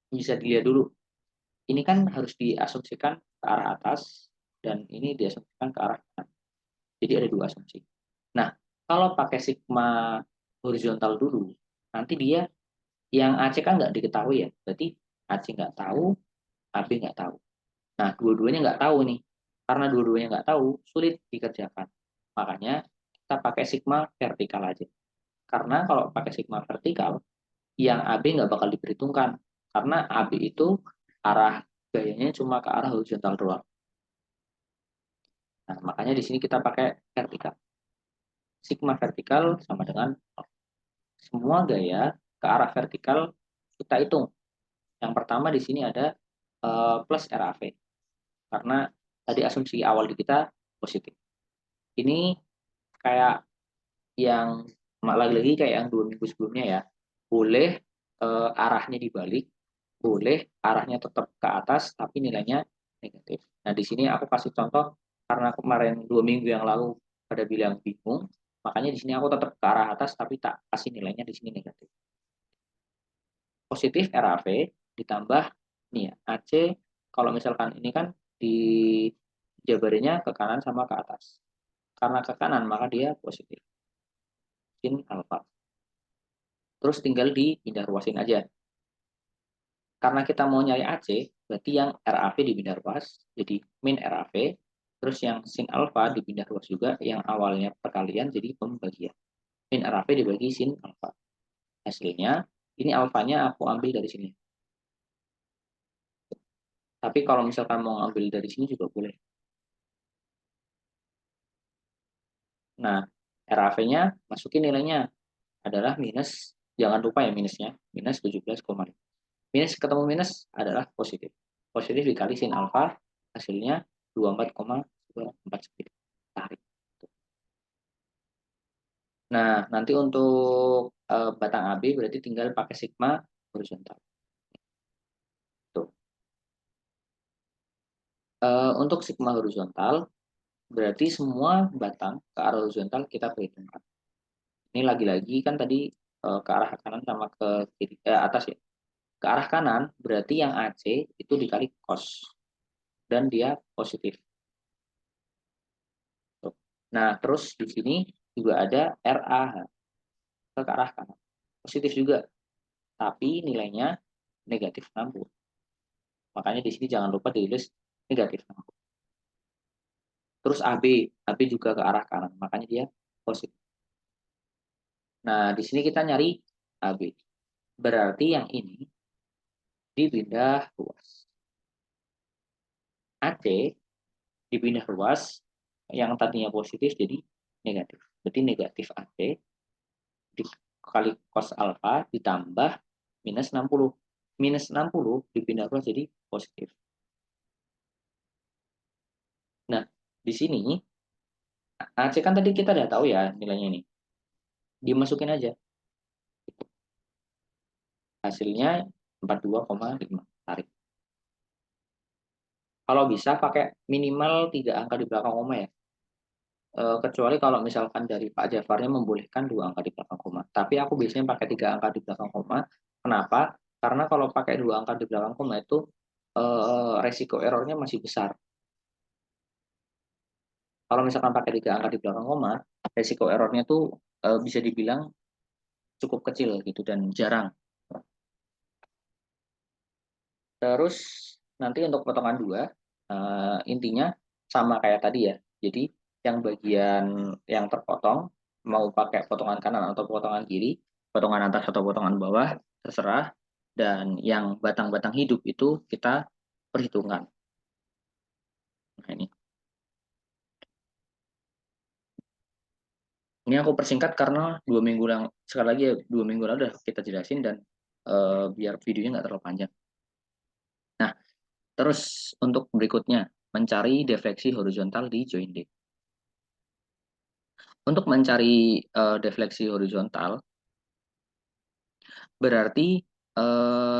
bisa dilihat dulu, ini kan harus diasumsikan ke arah atas dan ini diasumsikan ke arah kanan. Jadi ada 2 asumsi. Nah, kalau pakai sigma horizontal dulu, nanti dia yang AC kan nggak diketahui ya, berarti AC nggak tahu, AB nggak tahu. Nah, dua-duanya nggak tahu nih. Karena dua-duanya nggak tahu, sulit dikerjakan. Makanya kita pakai sigma vertikal aja. Karena kalau pakai sigma vertikal, yang AB nggak bakal diperhitungkan. Karena AB itu arah gayanya cuma ke arah horizontal doang. Nah, makanya di sini kita pakai vertikal. Sigma vertikal sama dengan semua gaya ke arah vertikal kita hitung. Yang pertama di sini ada plus RAV, karena tadi asumsi awal di kita positif. Ini kayak yang lagi-lagi kayak yang 2 minggu sebelumnya ya, boleh arahnya dibalik, boleh arahnya tetap ke atas tapi nilainya negatif. Nah di sini aku kasih contoh karena kemarin 2 minggu yang lalu pada bilang bingung, makanya di sini aku tetap ke arah atas tapi tak kasih nilainya di sini negatif. Positif RAV ditambah nih ya AC, kalau misalkan ini kan di jabarinya ke kanan sama ke atas. Karena ke kanan maka dia positif sin alfa. Terus tinggal dipindah ruasin aja. Karena kita mau nyari AC, berarti yang RAV dipindah ruas, jadi min RAV, terus yang sin alfa dipindah ruas juga, yang awalnya perkalian jadi pembagian. Min RAV dibagi sin alfa. Hasilnya, ini alfanya aku ambil dari sini. Tapi kalau misalkan mau ambil dari sini juga boleh. Nah, RAV-nya masukin nilainya adalah minus, jangan lupa ya minusnya, minus 17,5. Minus ketemu minus adalah positif. Positif dikali sin alfa, hasilnya 24,249. Tarik. Nah, nanti untuk batang AB berarti tinggal pakai sigma horizontal. Tuh. Untuk sigma horizontal, berarti semua batang ke arah horizontal kita perhitungkan. Ini lagi-lagi kan tadi ke arah kanan sama ke kiri, atas ya. Ke arah kanan berarti yang AC itu dikali cos dan dia positif. Tuh. Nah, terus di sini juga ada RAH ke arah kanan. Positif juga, tapi nilainya negatif 60. Makanya di sini jangan lupa ditulis negatif 60. Terus AB juga ke arah kanan, makanya dia positif. Nah, di sini kita nyari AB. Berarti yang ini dipindah ruas. AC dipindah ruas, yang tadinya positif jadi negatif. Berarti negatif AC dikali cos alfa ditambah minus 60. Minus 60 dipindah ruas jadi positif. Nah, di sini AC kan tadi kita udah tahu ya nilainya ini. Dimasukin aja. Hasilnya 42,5. Tarik. Kalau bisa pakai minimal 3 angka di belakang koma ya. Kecuali kalau misalkan dari Pak Jafarnya membolehkan 2 angka di belakang koma. Tapi aku biasanya pakai 3 angka di belakang koma. Kenapa? Karena kalau pakai 2 angka di belakang koma itu resiko errornya masih besar. Kalau misalkan pakai 3 angka di belakang koma, resiko errornya tuh bisa dibilang cukup kecil gitu dan jarang. Terus nanti untuk potongan dua, intinya sama kayak tadi ya. Jadi yang bagian yang terpotong, mau pakai potongan kanan atau potongan kiri, potongan atas atau potongan bawah, terserah. Dan yang batang-batang hidup itu kita perhitungkan. Nah, ini aku persingkat karena 2 minggu yang sekali lagi ya 2 minggu lalu udah kita jelasin dan biar videonya nggak terlalu panjang. Nah, terus untuk berikutnya mencari defleksi horizontal di join D. Untuk mencari defleksi horizontal, berarti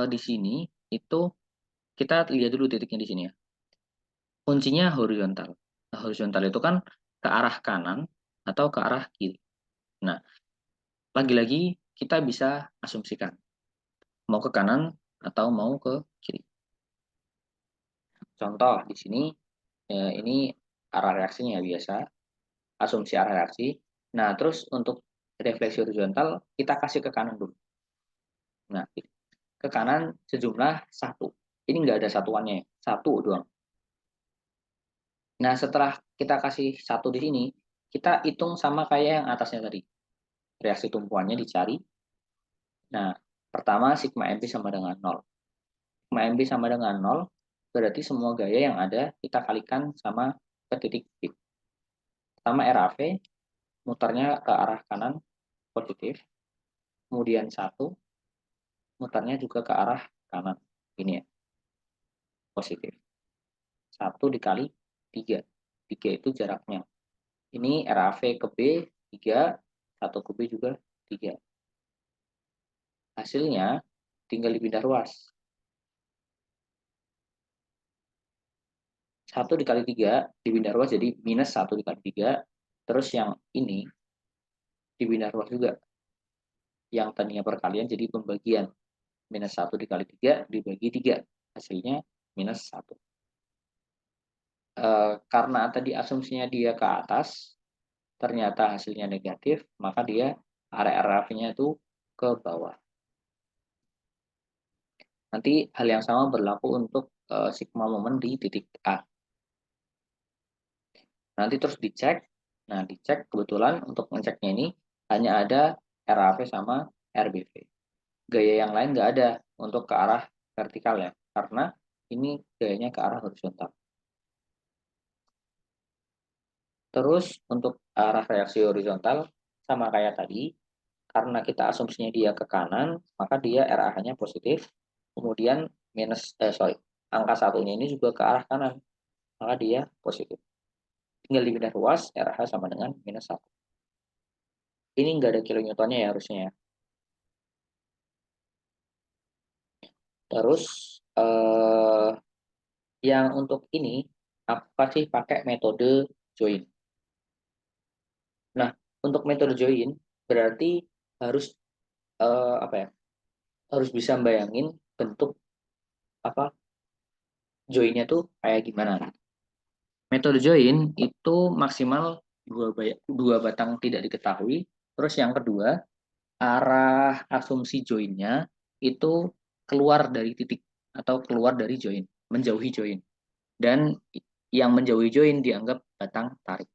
di sini itu kita lihat dulu titiknya di sini ya. Kuncinya horizontal. Nah, horizontal itu kan ke arah kanan atau ke arah kiri. Nah, lagi-lagi kita bisa asumsikan mau ke kanan atau mau ke kiri. Contoh di sini ini arah reaksinya ya biasa, asumsi arah reaksi. Nah, terus untuk refleksi horizontal kita kasih ke kanan dulu. Nah, ke kanan sejumlah satu. Ini nggak ada satuannya, satu doang. Nah, setelah kita kasih satu di sini, kita hitung sama kayak yang atasnya tadi. Reaksi tumpuannya dicari. Nah, pertama sigma MB sama dengan 0. Sigma MB sama dengan 0, berarti semua gaya yang ada kita kalikan sama ke titik B. Pertama RAV, mutarnya ke arah kanan, positif. Kemudian satu, mutarnya juga ke arah kanan. ini ya, positif. 1 dikali 3. 3 itu jaraknya. Ini RAV ke B 3, 1 ke B juga 3. Hasilnya tinggal dipindah ruas. 1 dikali 3 dipindah ruas jadi minus 1 dikali 3. Terus yang ini dipindah ruas juga. Yang tadinya perkalian jadi pembagian. Minus 1 dikali 3 dibagi 3. Hasilnya minus 1. Karena tadi asumsinya dia ke atas, ternyata hasilnya negatif, maka dia area RAV-nya itu ke bawah. Nanti hal yang sama berlaku untuk sigma momen di titik A. Nanti terus dicek. Nah, dicek kebetulan untuk ngeceknya ini hanya ada RAV sama RBV. Gaya yang lain nggak ada untuk ke arah vertikal ya, karena ini gayanya ke arah horizontal. Terus untuk arah reaksi horizontal sama kayak tadi, karena kita asumsinya dia ke kanan, maka dia RAH-nya positif. Kemudian angka satunya ini juga ke arah kanan, maka dia positif. Tinggal dipindah ruas, RH sama dengan minus 1. Ini nggak ada kilonewtonnya ya harusnya ya. Terus yang untuk ini apa sih pakai metode join. Nah, untuk metode join berarti harus apa ya? Harus bisa bayangin bentuk apa joinnya tuh kayak gimana. Metode join itu maksimal dua batang tidak diketahui. Terus yang kedua, arah asumsi joinnya itu keluar dari titik atau keluar dari join, menjauhi join. Dan yang menjauhi join dianggap batang tarik.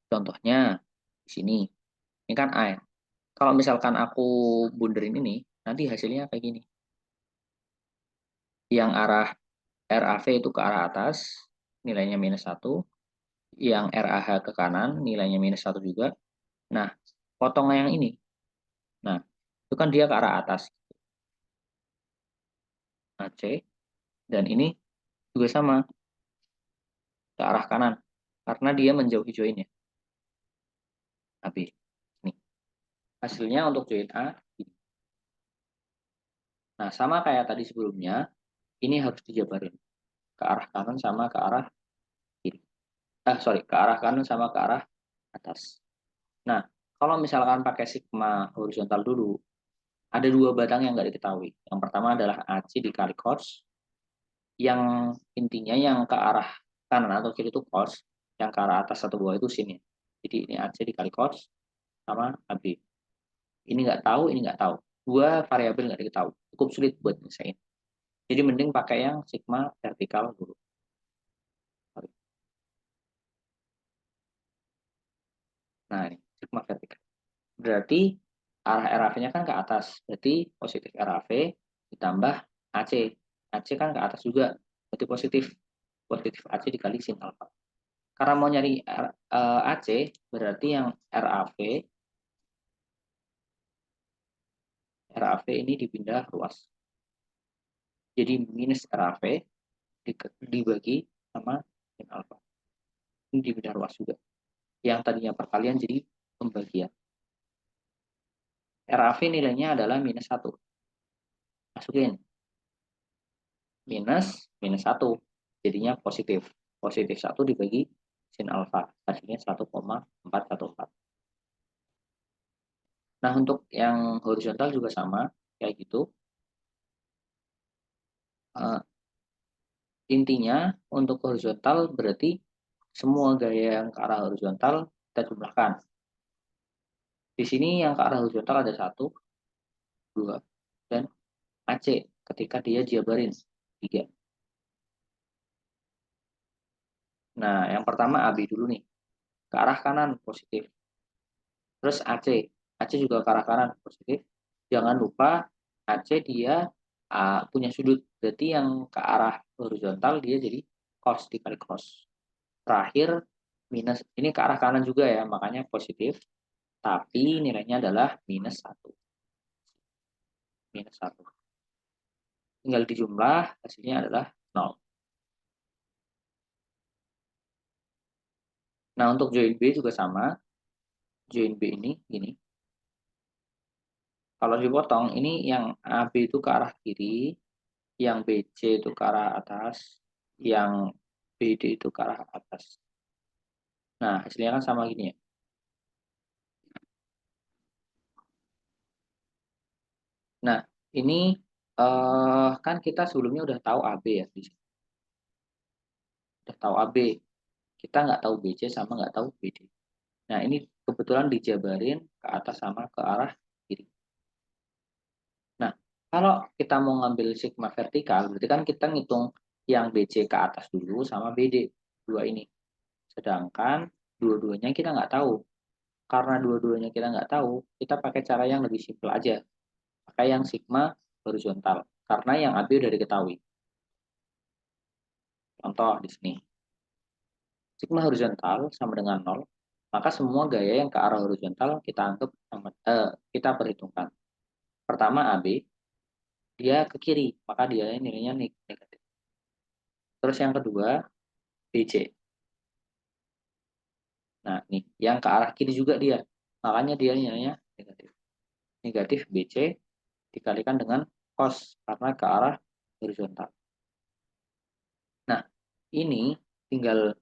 Contohnya di sini, ini kan A ya. Kalau misalkan aku bunderin ini, nanti hasilnya kayak gini. Yang arah RAV itu ke arah atas, nilainya minus 1. Yang RAH ke kanan, nilainya minus 1 juga. Nah, potongan yang ini. Nah, itu kan dia ke arah atas. AC. Dan ini juga sama, ke arah kanan. Karena dia menjauhi joinnya. AB. Nih. Hasilnya untuk join A. Nah, sama kayak tadi sebelumnya, ini harus dijabarin. Ke arah kanan sama ke arah kiri. Ke arah kanan sama ke arah atas. Nah, kalau misalkan pakai sigma horizontal dulu, ada dua batang yang nggak diketahui. Yang pertama adalah AC dikali cos, yang intinya yang ke arah kanan atau kiri itu cos, yang ke arah atas atau bawah itu sin ya. Jadi ini AC dikali cos sama AB. Ini nggak tahu, ini nggak tahu. Dua variabel nggak diketahui. Cukup sulit buat nyesain. Jadi mending pakai yang sigma vertikal dulu. Nah, ini sigma vertikal. Berarti arah RAV-nya kan ke atas. Berarti positif RAV ditambah AC. AC kan ke atas juga. Berarti positif. Positif AC dikali sin alfa. Karena mau nyari AC, berarti yang RAV ini dipindah ruas. Jadi minus RAV dibagi sama sin alfa. Ini dipindah ruas juga. Yang tadinya perkalian jadi pembagian. RAV nilainya adalah minus 1. Masukin. Minus 1. Jadinya positif. Positif 1 dibagi sin alfa. Hasilnya 1,414. Nah, untuk yang horizontal juga sama. Kayak gitu. Intinya, untuk horizontal berarti semua gaya yang ke arah horizontal kita jumlahkan. Di sini yang ke arah horizontal ada 1, 2, dan AC ketika dia jabarin 3. Nah, yang pertama AB dulu nih. Ke arah kanan positif. Terus AC. AC juga ke arah kanan positif. Jangan lupa AC dia punya sudut. Berarti yang ke arah horizontal dia jadi cos dikali cos. Terakhir minus. Ini ke arah kanan juga ya, makanya positif. Tapi nilainya adalah minus 1. Minus 1. tinggal dijumlah, hasilnya adalah 0. Nah, untuk join B juga sama. Join B ini gini. Kalau dipotong, ini yang AB itu ke arah kiri, yang BC itu ke arah atas, yang BD itu ke arah atas. Nah, hasilnya kan sama gini ya. Nah, ini kan kita sebelumnya udah tahu AB ya, udah tahu AB. Kita nggak tahu BC sama nggak tahu BD. Nah, ini kebetulan dijabarin ke atas sama ke arah kiri. Nah, kalau kita mau ngambil sigma vertikal, berarti kan kita ngitung yang BC ke atas dulu sama BD, dua ini. Sedangkan dua-duanya kita nggak tahu. Karena dua-duanya kita nggak tahu, kita pakai cara yang lebih simpel aja. Pakai yang sigma horizontal. Karena yang AB udah diketahui. Contoh di sini. Sigma horizontal sama dengan 0, maka semua gaya yang ke arah horizontal kita anggap kita perhitungkan. Pertama AB, dia ke kiri, maka dia nilainya negatif. Terus yang kedua BC. Nah, nih yang ke arah kiri juga dia. Makanya dia nilainya negatif. Negatif BC dikalikan dengan cos karena ke arah horizontal. Nah, ini tinggal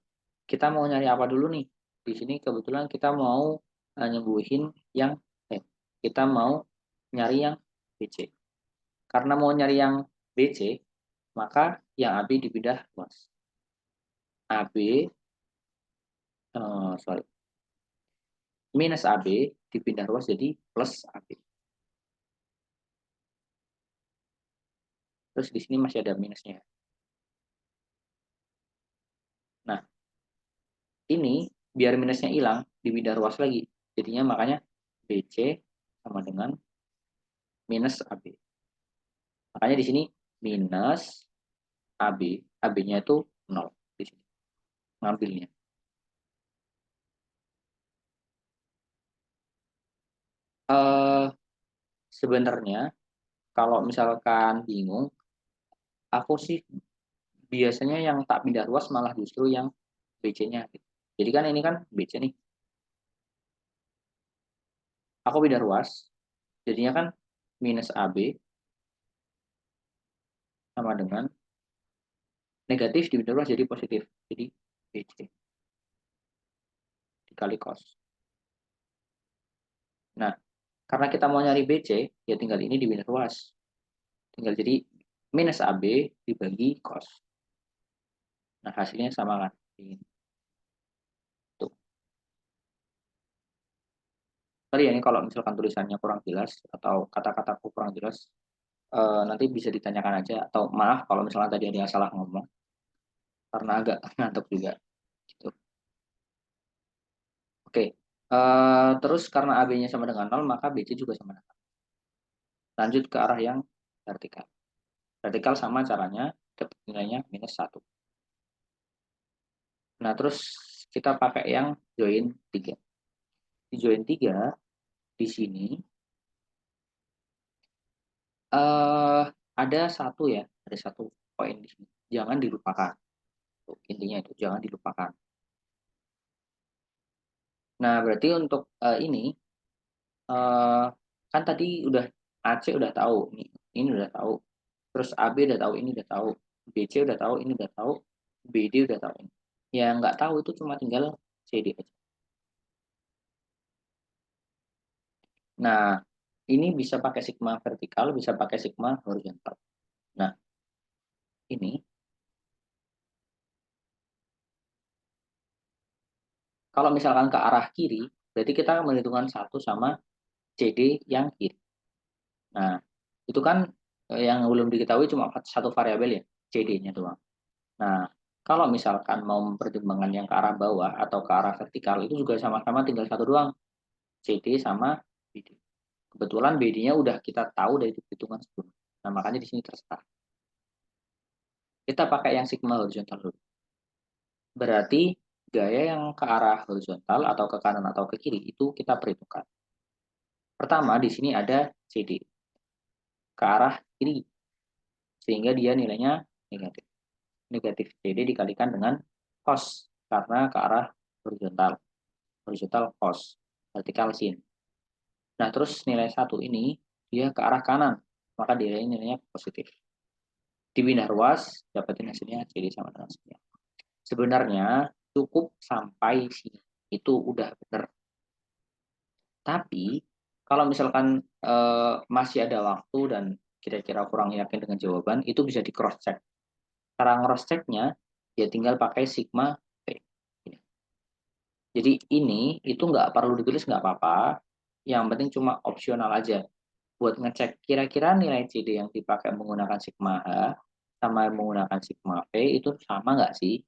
kita mau nyari apa dulu nih? Di sini kebetulan kita mau nyembuhin yang kita mau nyari yang BC. Karena mau nyari yang BC, maka yang AB dipindah luas. AB, sorry, minus AB dipindah luas jadi plus AB. Terus di sini masih ada minusnya. Nah, ini biar minusnya hilang, dipindah luas lagi. Jadinya makanya BC sama dengan minus AB. Makanya di sini minus AB, AB-nya itu 0 di sini ngambilnya. Eh Sebenarnya kalau misalkan bingung, aku sih biasanya yang tak pindah ruas malah justru yang BC-nya gitu. Jadi kan ini kan BC nih, aku pindah ruas, jadinya kan minus AB sama dengan negatif dipindah ruas jadi positif. Jadi BC dikali cos. Nah, karena kita mau nyari BC, ya tinggal ini dipindah ruas. Tinggal jadi minus AB dibagi cos. Nah, hasilnya sama kan? Tuh. Tadi ya ini kalau misalkan tulisannya kurang jelas atau kata-kataku kurang jelas, nanti bisa ditanyakan aja. Atau maaf kalau misalnya tadi ada yang salah ngomong, karena agak ngantuk juga. Gitu. Oke, terus karena AB-nya sama dengan 0, maka BC juga sama dengan 0. Lanjut ke arah yang vertikal. Vertikal sama caranya, tetap nilainya minus 1. Nah, terus kita pakai yang join 3. Di join 3, di sini eh ada satu ya, ada satu poin di sini. Jangan dilupakan. Tuh, intinya itu, jangan dilupakan. Nah, berarti untuk ini, eh kan tadi udah AC udah tahu, ini udah tahu. Terus AB udah tahu, ini udah tahu. BC udah tahu, ini udah tahu. BD udah tahu. Yang nggak tahu itu cuma tinggal CD aja. Nah, ini bisa pakai sigma vertikal, bisa pakai sigma horizontal. Nah, ini kalau misalkan ke arah kiri, berarti kita menentukan satu sama CD yang kiri. Nah, itu kan yang belum diketahui cuma satu variabel ya, CD-nya doang. Nah, kalau misalkan mau mempertimbangkan yang ke arah bawah atau ke arah vertikal, itu juga sama-sama tinggal satu doang, CD sama BD. Kebetulan BD-nya udah kita tahu dari hitungan sebelumnya. Nah, makanya di sini terserah. Kita pakai yang sigma horizontal dulu. Berarti gaya yang ke arah horizontal atau ke kanan atau ke kiri itu kita perhitungkan. Pertama, di sini ada CD ke arah kiri. sehingga dia nilainya negatif. Negatif CD dikalikan dengan cos karena ke arah horizontal. Horizontal cos, vertikal sin. Nah, terus nilai 1 ini dia ke arah kanan, maka nilainya positif. Dipindah ruas, dapetin hasilnya CD sama dengan sekian. Sebenarnya cukup sampai sini, itu udah benar. Tapi kalau misalkan masih ada waktu dan kira-kira kurang yakin dengan jawaban, itu bisa di cross check. Cara cross checknya ya tinggal pakai sigma P. Jadi ini itu nggak perlu ditulis nggak apa-apa, yang penting cuma opsional aja buat ngecek kira-kira nilai CD yang dipakai menggunakan sigma H sama menggunakan sigma P itu sama nggak sih?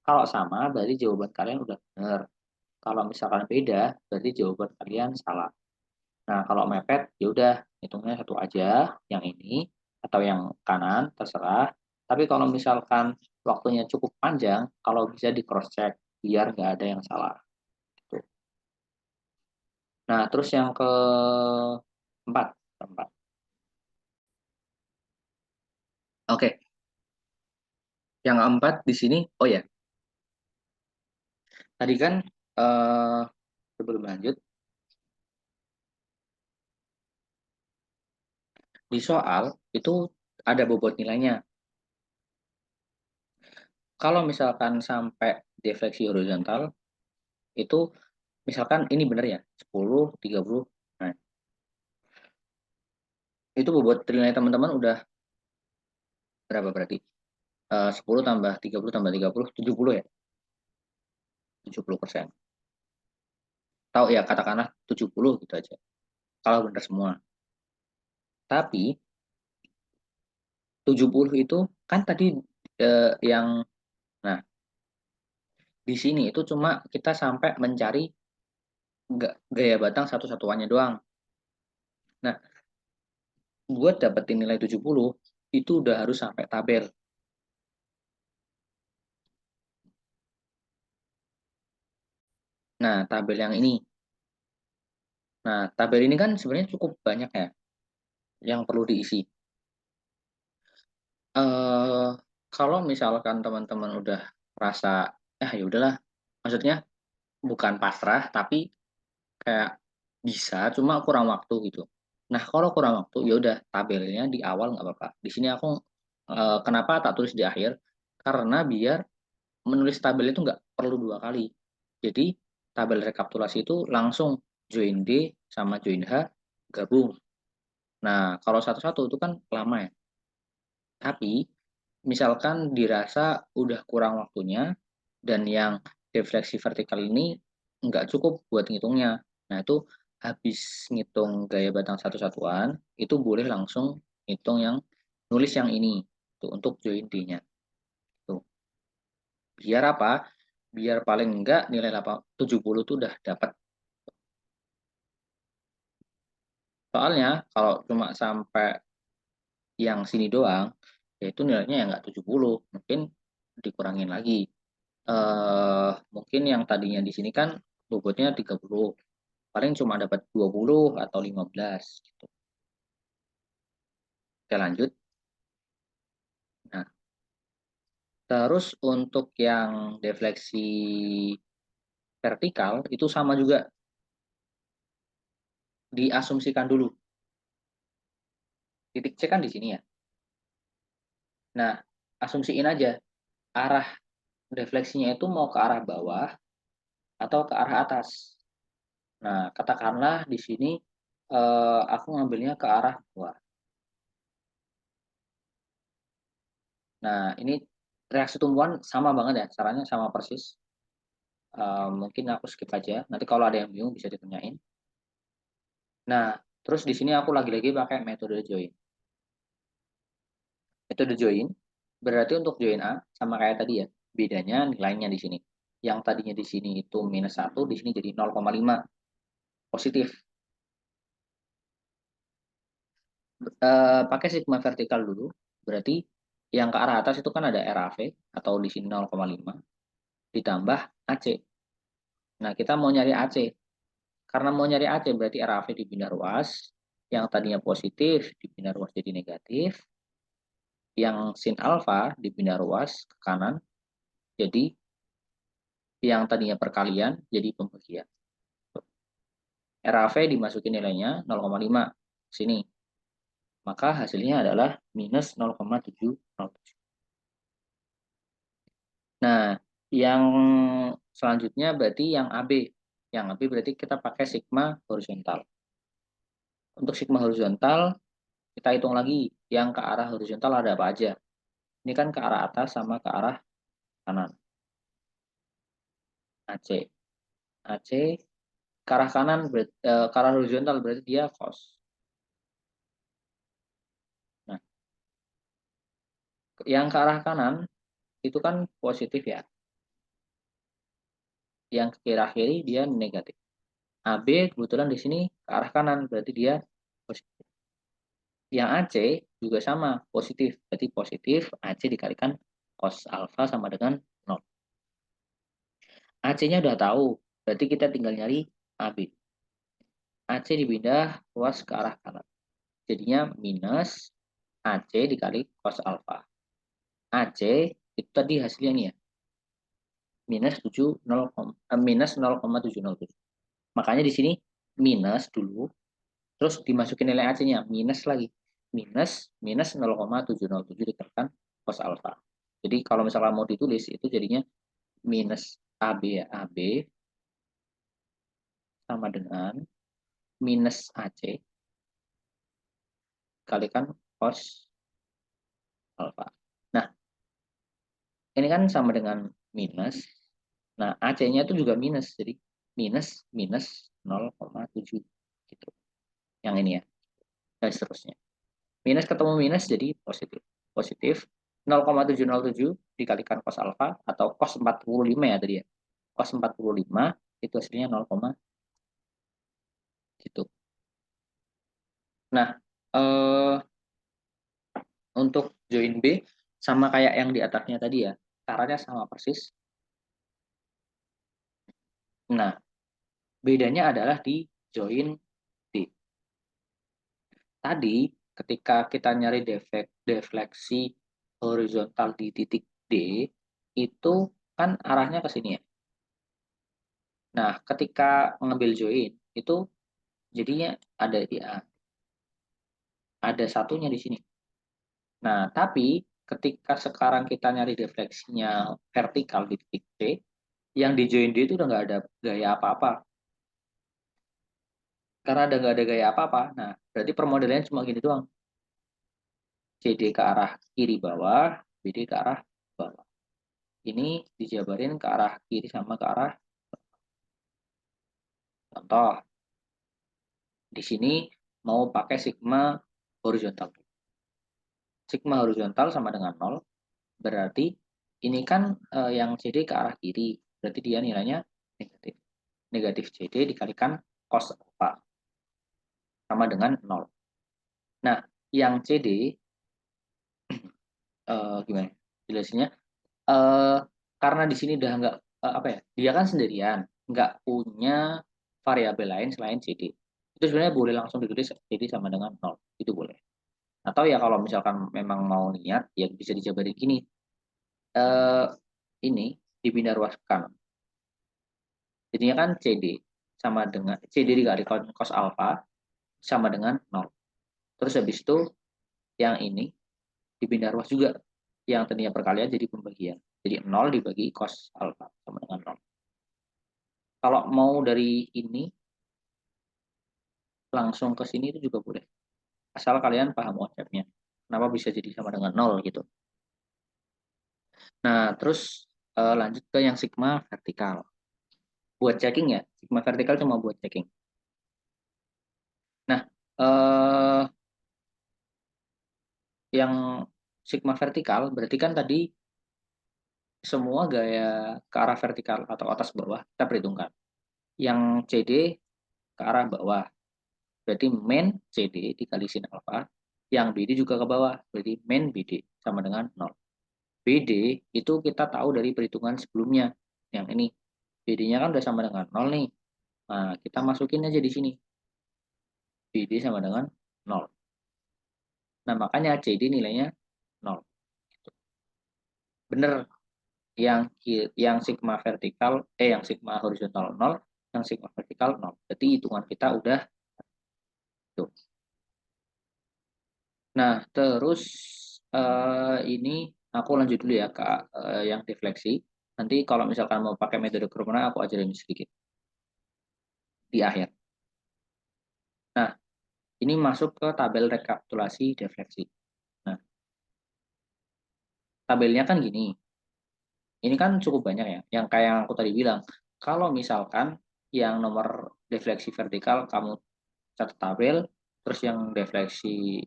Kalau sama berarti jawaban kalian udah benar. Kalau misalkan beda berarti jawaban kalian salah. Nah, kalau mepet ya udah hitungnya satu aja, yang ini atau yang kanan terserah. Tapi kalau misalkan waktunya cukup panjang, kalau bisa di cross check biar nggak ada yang salah. Gitu. Nah, terus yang keempat, keempat. Oke, yang keempat di sini, oh ya, tadi kan eh, sebelum lanjut di soal itu ada bobot nilainya. Kalau misalkan sampai defleksi horizontal itu misalkan ini benar ya, 10, 30. Nah, itu bobot nilai teman-teman udah berapa berarti? 10 tambah 30 tambah 30, 70 ya? 70%. Tahu ya, katakanlah 70 gitu aja. Kalau benar semua. Tapi 70 itu kan tadi yang, nah, di sini itu cuma kita sampai mencari gaya batang satu-satuannya doang. Nah, buat dapetin nilai 70, itu udah harus sampai tabel. Nah, tabel yang ini. Nah, tabel ini kan sebenarnya cukup banyak ya yang perlu diisi. eh Kalau misalkan teman-teman udah rasa, ya udahlah, maksudnya bukan pasrah, tapi kayak bisa, cuma kurang waktu gitu. Nah, kalau kurang waktu, ya udah tabelnya di awal nggak apa-apa. Di sini aku kenapa tak tulis di akhir? Karena biar menulis tabel itu nggak perlu dua kali. Jadi tabel rekapitulasi itu langsung join D sama join H gabung. Nah, kalau satu-satu itu kan lama ya. Tapi misalkan dirasa udah kurang waktunya dan yang defleksi vertikal ini nggak cukup buat ngitungnya. Nah, itu habis ngitung gaya batang satu-satuan, itu boleh langsung ngitung yang nulis yang ini tuh untuk join D-nya. Tuh. Biar apa? Biar paling enggak nilai 70 itu udah dapat. Soalnya kalau cuma sampai yang sini doang, yaitu nilainya ya nggak 70, mungkin dikurangin lagi. Mungkin yang tadinya di sini kan bobotnya 30, paling cuma dapat 20 atau 15 gitu. Oke, lanjut. Nah, terus untuk yang defleksi vertikal itu sama juga, diasumsikan dulu. Titik C kan di sini ya. Nah, asumsiin aja arah defleksinya itu mau ke arah bawah atau ke arah atas. Nah, katakanlah di sini aku ngambilnya ke arah bawah. Nah, ini reaksi tumbuhan sama banget ya, caranya sama persis. Mungkin aku skip aja. Nanti kalau ada yang bingung bisa ditanyain. Nah, terus di sini aku lagi-lagi pakai metode join. Metode join berarti untuk join A sama kayak tadi ya. Bedanya nilainya di sini. Yang tadinya di sini itu -1, di sini jadi 0,5 positif. Pakai sigma vertikal dulu. Berarti yang ke arah atas itu kan ada RAV atau di sini 0,5 ditambah AC. Nah, kita mau nyari AC. Karena mau nyari AC berarti RAV dipindah ruas. Yang tadinya positif dipindah ruas jadi negatif. yang sin alfa dipindah ruas ke kanan, jadi yang tadinya perkalian jadi pembagian. RAV dimasukin nilainya 0,5 sini. Maka hasilnya adalah minus 0,707. Nah, yang selanjutnya berarti yang AB. Yang AB berarti kita pakai sigma horizontal. Untuk sigma horizontal, kita hitung lagi yang ke arah horizontal ada apa aja. Ini kan ke arah atas sama ke arah kanan. AC. AC ke arah kanan, ke arah horizontal berarti dia cos. Nah, yang ke arah kanan itu kan positif ya. Yang ke kiri dia negatif. AB kebetulan di sini ke arah kanan berarti dia positif. Yang AC juga sama positif, berarti positif AC dikalikan cos alfa sama dengan 0. AC-nya udah tahu, berarti kita tinggal nyari AB. AC dipindah ruas ke arah kanan. Jadinya minus AC dikali cos alfa. AC itu tadi hasilnya nih ya, minus 0,707. Makanya di sini minus dulu, terus dimasukin nilai AC-nya, minus lagi. Minus 0,707 ditekan cos alfa. Jadi kalau misalkan mau ditulis, itu jadinya minus AB ya, AB sama dengan minus AC kalikan cos alfa. Nah, ini kan sama dengan minus. Nah, AC-nya itu juga minus, jadi minus minus 0,7 gitu. Yang ini ya, dan seterusnya. Minus ketemu minus jadi positif. Positif 0,707 dikalikan cos alfa atau cos 45 ya tadi ya. Cos 45 itu hasilnya 0, gitu. Nah, untuk join B sama kayak yang di atasnya tadi ya. Caranya sama persis. Nah, bedanya adalah di join D. Tadi ketika kita nyari defleksi horizontal di titik D, itu kan arahnya ke sini ya. Nah, ketika mengambil join, itu jadinya ada ya, ada satunya di sini. Nah, tapi ketika sekarang kita nyari defleksinya vertikal di titik D, yang di join D itu udah nggak ada gaya apa-apa. Karena ada nggak ada gaya apa-apa, nah berarti permodelannya cuma gini doang. CD ke arah kiri bawah, BD ke arah bawah. Ini dijabarin ke arah kiri sama ke arah. Contoh, di sini mau pakai sigma horizontal. Sigma horizontal sama dengan 0, berarti ini kan yang CD ke arah kiri, berarti dia nilainya negatif. Negatif CD dikalikan cos alpha sama dengan 0. Nah, yang CD gimana jelasinnya? Eh, karena di sini udah nggak apa ya, dia kan sendirian, nggak punya variabel lain selain CD. Itu sebenarnya boleh langsung ditulis CD sama dengan 0, itu boleh. Atau ya kalau misalkan memang mau niat, ya bisa dijabarin gini. Eh, ini dipindah ruas ke kanan. Jadinya kan CD sama dengan CD dikali cos alpha sama dengan 0. Terus habis itu yang ini dipindah ruas juga. Yang tadinya perkalian jadi pembagian. Jadi 0 dibagi cos alpha sama dengan 0. Kalau mau dari ini langsung ke sini itu juga boleh. Asal kalian paham konsepnya. Kenapa bisa jadi sama dengan 0 gitu. Nah, terus lanjut ke yang sigma vertikal. Buat checking ya, sigma vertikal cuma buat checking. Nah, eh, yang sigma vertikal berarti kan tadi semua gaya ke arah vertikal atau atas bawah kita perhitungkan. Yang CD ke arah bawah, berarti main CD dikali sin alpha, yang BD juga ke bawah, berarti main BD sama dengan 0. BD itu kita tahu dari perhitungan sebelumnya. Yang ini, BD-nya kan udah sama dengan 0 nih. Nah, kita masukin aja di sini. BD sama dengan 0. Nah, makanya CD nilainya 0. Bener, yang sigma vertikal, yang sigma horizontal 0, yang sigma vertikal 0. Jadi hitungan kita udah tuh. Nah, terus ini aku lanjut dulu ya Kak, yang defleksi. Nanti kalau misalkan mau pakai metode Krumana, aku ajarin sedikit di akhir. Nah, ini masuk ke tabel rekapitulasi defleksi. Nah, tabelnya kan gini. Ini kan cukup banyak ya. Yang kayak yang aku tadi bilang, kalau misalkan yang nomor defleksi vertikal kamu catat tabel, terus yang defleksi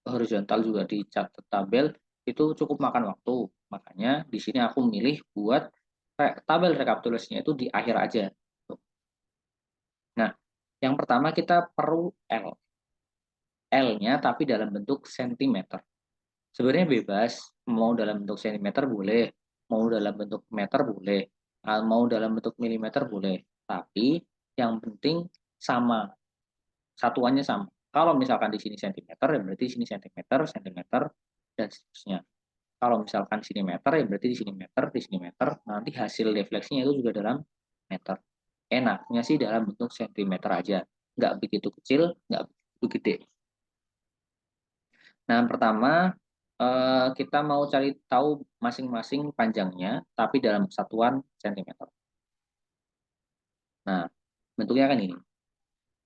horizontal juga dicatat tabel, itu cukup makan waktu. Makanya di sini aku milih buat tabel rekapitulasinya itu di akhir aja. Nah, yang pertama kita perlu L. L-nya tapi dalam bentuk sentimeter. Sebenarnya bebas, mau dalam bentuk sentimeter boleh, mau dalam bentuk meter boleh, mau dalam bentuk milimeter boleh. Tapi yang penting sama, satuannya sama. Kalau misalkan di sini sentimeter, ya berarti di sini sentimeter, sentimeter, dan seterusnya. Kalau misalkan di sini meter, ya berarti di sini meter, di sini meter. Nanti hasil defleksinya itu juga dalam meter. Enaknya sih dalam bentuk sentimeter aja. Nggak begitu kecil, nggak begitu gede. Nah, pertama kita mau cari tahu masing-masing panjangnya, tapi dalam satuan sentimeter. Nah, bentuknya kan ini.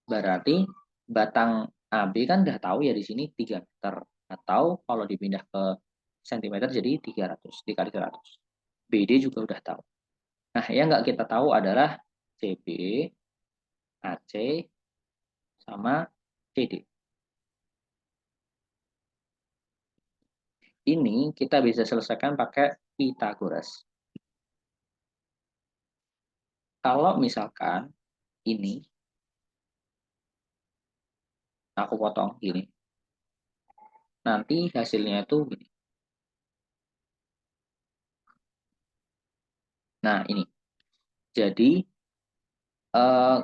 Berarti batang AB kan udah tahu ya di sini 3 meter. Atau kalau dipindah ke sentimeter jadi 300 dikali 100. BD juga udah tahu. Nah, yang nggak kita tahu adalah CB, AC, sama CD. Ini kita bisa selesaikan pakai Pythagoras. Kalau misalkan ini aku potong gini, nanti hasilnya itu gini. Nah, ini. Jadi,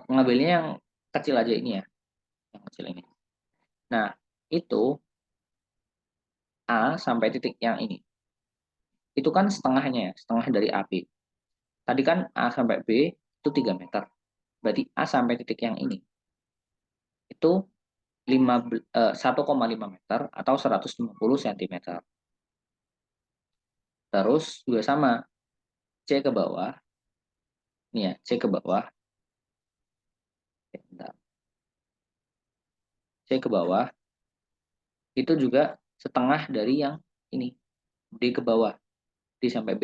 ngambilnya yang kecil aja ini ya, yang kecil ini. Nah, itu A sampai titik yang ini. Itu kan setengahnya ya, setengah dari AB. Tadi kan A sampai B itu 3 meter. Berarti A sampai titik yang ini. Itu 1,5 meter atau 150 cm. Terus juga sama, C ke bawah. Nih ya, C ke bawah. Bentar. C ke bawah itu juga setengah dari yang ini. D ke bawah, D sampai B.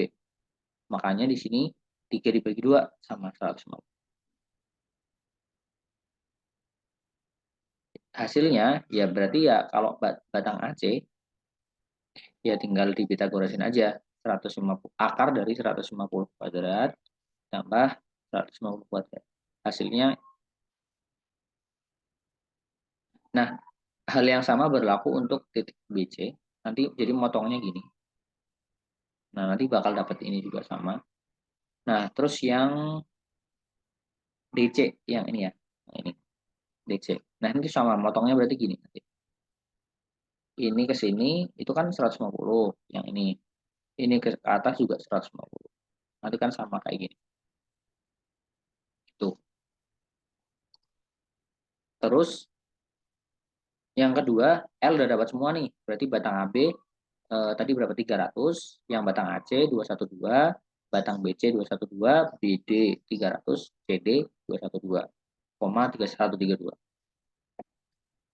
Makanya di sini 3 dibagi 2 sama 150. Hasilnya ya berarti ya kalau batang AC ya tinggal di Pitagorasin aja. 150 akar dari 150 kuadrat tambah 150 kuadrat. Hasilnya, nah, hal yang sama berlaku untuk titik BC. Nanti jadi motongnya gini. Nah, nanti bakal dapat ini juga sama. Nah, terus yang DC yang ini ya. Nah, ini DC. Nah, ini sama motongnya berarti gini nanti. Ini ke sini itu kan 150 yang ini. Ini ke atas juga 150. Nanti kan sama kayak gini. Tuh. Terus yang kedua, L udah dapat semua nih. Berarti batang AB tadi berapa? 300, yang batang AC 212, batang BC 212, BD 300, CD 212, 3132.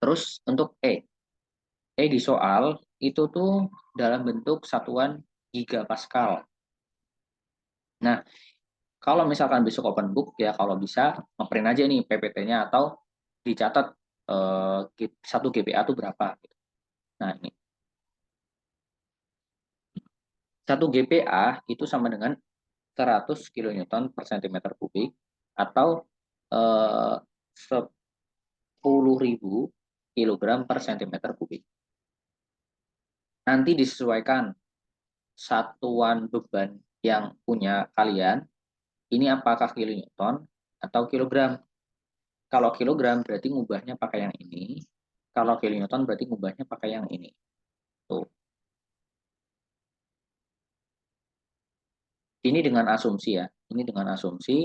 Terus untuk di soal itu tuh dalam bentuk satuan gigapascal. Nah, kalau misalkan besok open book ya kalau bisa ngeprint aja nih PPT-nya atau dicatat 1 GPa itu berapa gitu. Nah, ini 1 GPa itu sama dengan 100 kilonewton per centimeter kubik atau 10.000 kilogram per centimeter kubik. Nanti disesuaikan satuan beban yang punya kalian, ini apakah kilonewton atau kilogram. Kalau kilogram berarti ngubahnya pakai yang ini, kalau kilonewton berarti ngubahnya pakai yang ini. Tuh. Ini dengan asumsi ya. Ini dengan asumsi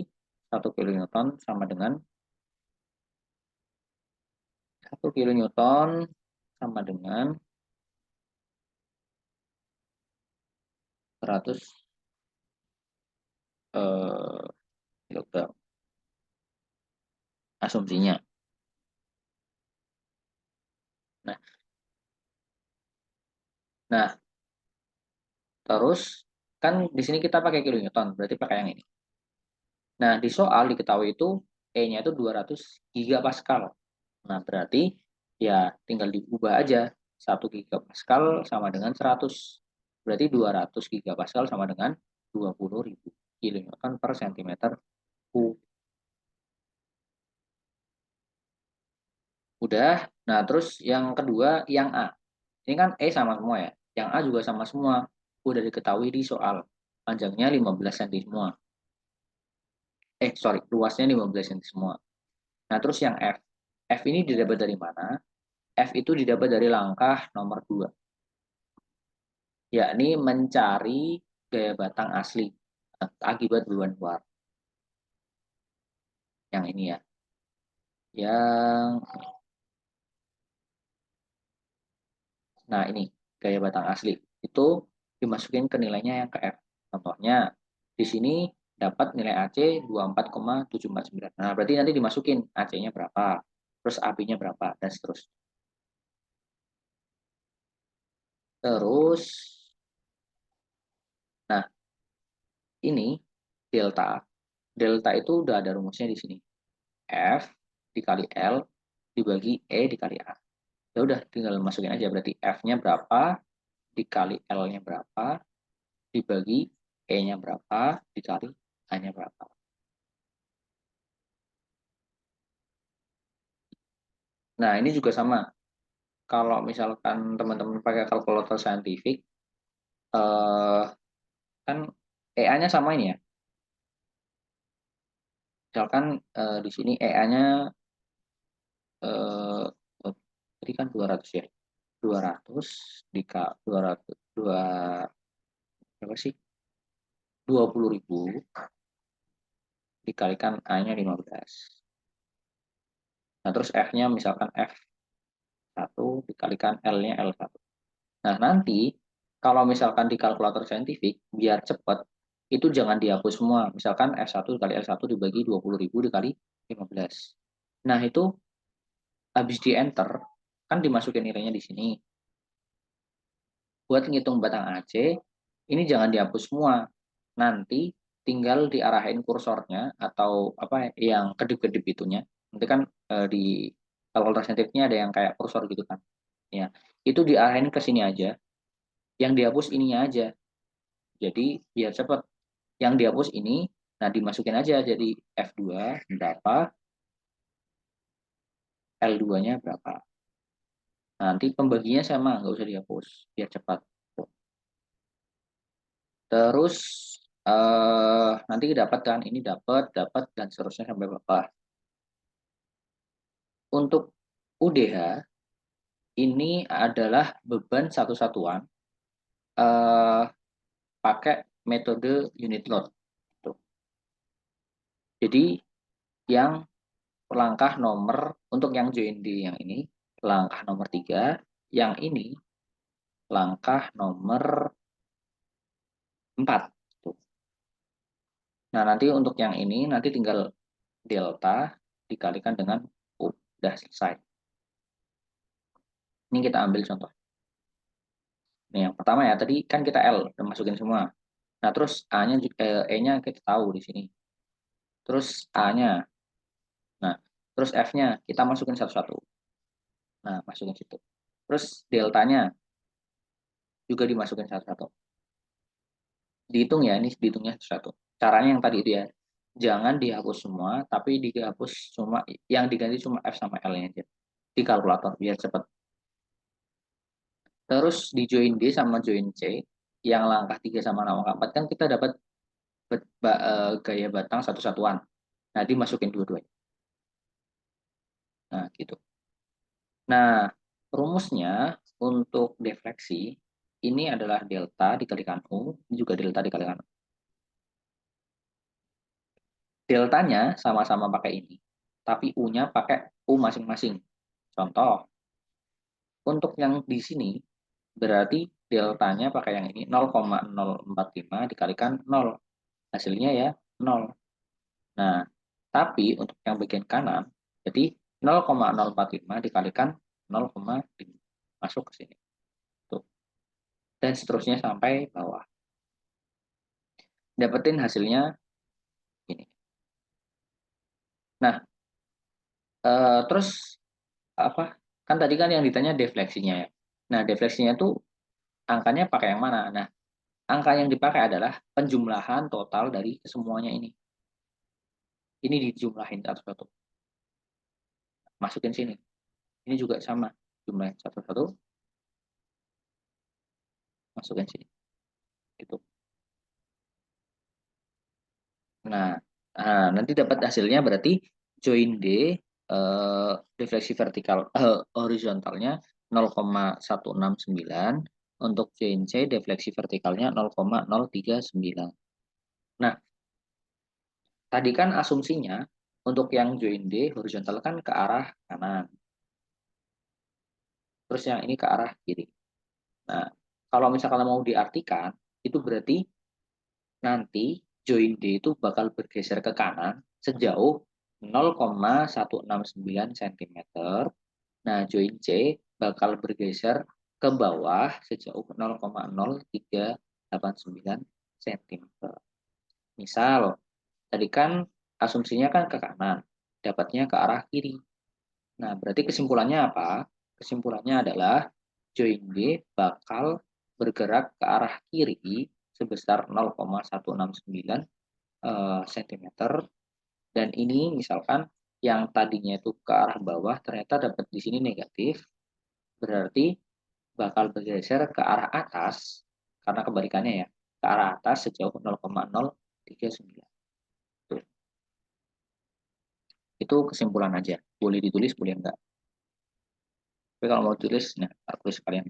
1 kilonewton sama dengan 1 kilonewton sama dengan 100 kilogram asumsinya. Nah, nah terus kan di sini kita pakai kilonewton, berarti pakai yang ini. Nah, di soal diketahui itu E-nya itu 200 gigapascal. Nah, berarti ya tinggal diubah aja. 1 gigapascal sama dengan 100. Berarti 200 gigapascal sama dengan 20.000 kilonewton per sentimeter kub. Udah. Nah, terus yang kedua, yang A. Ini kan E sama semua ya. Yang A juga sama semua. Udah diketahui di soal. Panjangnya 15 cm semua. Sorry, luasnya 15 cm semua. Nah, terus yang F. F ini didapat dari mana? F itu didapat dari langkah nomor 2, yakni mencari gaya batang asli akibat beban luar. Yang ini ya. Yang Nah, ini gaya batang asli. Itu dimasukin ke nilainya yang ke F. Contohnya di sini dapat nilai AC 24,749. Nah, berarti nanti dimasukin AC-nya berapa, terus AB-nya berapa, dan seterusnya. Terus, nah ini delta. Delta itu udah ada rumusnya di sini. F dikali L dibagi E dikali A. Ya udah tinggal masukin aja, berarti F-nya berapa dikali L-nya berapa dibagi E-nya berapa dikali A-nya berapa. Nah, ini juga sama. Kalau misalkan teman-teman pakai kalkulator saintifik, eh, kan EA-nya sama ini ya. Misalkan di sini EA-nya eh, oh, tadi kan 200 ya. 200 dikali 200 2 berapa sih? 20.000 dikalikan A-nya 15. Nah, terus F-nya misalkan F1 dikalikan L-nya L1. Nah, nanti kalau misalkan di kalkulator saintifik, biar cepat, itu jangan dihapus semua. Misalkan F1 kali L1 dibagi 20.000 dikali 15. Nah, itu habis di enter, kan dimasukin nilainya di sini. Buat ngitung batang AC, ini jangan dihapus semua. Nanti tinggal diarahin kursornya atau apa yang kedip-kedip itunya. Nanti kan di kalkulator saintifiknya ada yang kayak kursor gitu kan. Ya, itu diarahin ke sini aja. Yang dihapus ininya aja. Jadi biar cepat. Yang dihapus ini, nah dimasukin aja jadi F2 berapa, L2-nya berapa. Nanti pembaginya sama, nggak usah dihapus, biar cepat. Terus nanti dapat kan, ini dapat, dan seterusnya sampai berapa. Untuk UDH, ini adalah beban satu satuan eh, pakai metode unit load. Tuh. Jadi yang langkah nomor, untuk yang join di yang ini, langkah nomor 3, yang ini langkah nomor 4. Tuh. Nah, nanti untuk yang ini, nanti tinggal delta dikalikan dengan U. Udah selesai. Ini kita ambil contoh. Ini yang pertama ya, tadi kan kita L, udah masukin semua. Nah, terus A-nya, E-nya kita tahu di sini. Terus A-nya. Nah, terus F-nya kita masukin satu-satu. Nah, masukin situ. Terus deltanya juga dimasukin satu-satu. Dihitung ya, ini dihitungnya satu. Caranya yang tadi itu ya. Jangan dihapus semua, tapi dihapus cuma yang diganti cuma F sama L-nya aja di kalkulator biar cepat. Terus di join D sama join C, yang langkah 3 sama langkah 4 kan kita dapat gaya batang satu satuan. Nah, dimasukin dua-duanya. Nah, gitu. Nah, rumusnya untuk defleksi ini adalah delta dikalikan U, ini juga delta dikalikan U. deltanya sama-sama pakai ini, tapi U-nya pakai U masing-masing. Contoh, untuk yang di sini berarti deltanya pakai yang ini 0,045 dikalikan 0. Hasilnya ya 0. Nah, tapi untuk yang bagian kanan, jadi 0,045 dikalikan 0,5 masuk ke sini. Tuh. Dan seterusnya sampai bawah. Dapetin hasilnya ini. Nah, terus apa? Kan tadi kan yang ditanya defleksinya ya. Nah, defleksinya itu angkanya pakai yang mana? Nah, angka yang dipakai adalah penjumlahan total dari kesemuanya ini. Ini dijumlahin satu-satu. Masukin sini. Ini juga sama. Jumlahin satu-satu, masukin sini. Gitu. Nah, nanti dapat hasilnya berarti join D defleksi vertikal horizontalnya 0,169, untuk join C defleksi vertikalnya 0,039. Nah, tadi kan asumsinya untuk yang join D horizontal kan ke arah kanan, terus yang ini ke arah kiri. Nah, kalau misalkan mau diartikan, itu berarti nanti join D itu bakal bergeser ke kanan sejauh 0,169 cm. Nah, join C bakal bergeser ke bawah sejauh 0,0389 cm. Misal, tadi kan asumsinya kan ke kanan, dapatnya ke arah kiri. Nah, berarti kesimpulannya apa? Kesimpulannya adalah join D bakal bergerak ke arah kiri sebesar 0,169 cm, dan ini misalkan yang tadinya itu ke arah bawah ternyata dapat di sini negatif, berarti bakal bergeser ke arah atas karena kebalikannya ya, ke arah atas sejauh 0,039. Tuh. Itu kesimpulan aja, boleh ditulis boleh enggak, tapi kalau mau tulis nah tulis sekalian.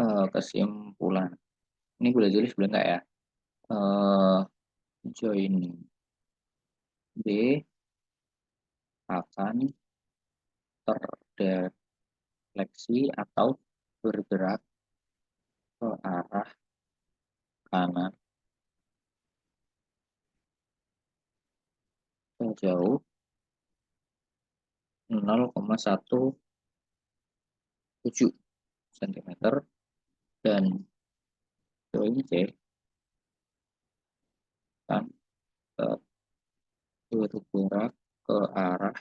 Nah, kesimpulan ini boleh tulis boleh enggak ya. eh, Join B akan terdefleksi atau bergerak ke arah kanan sejauh 0,17 cm, dan join C akan bergerak ke arah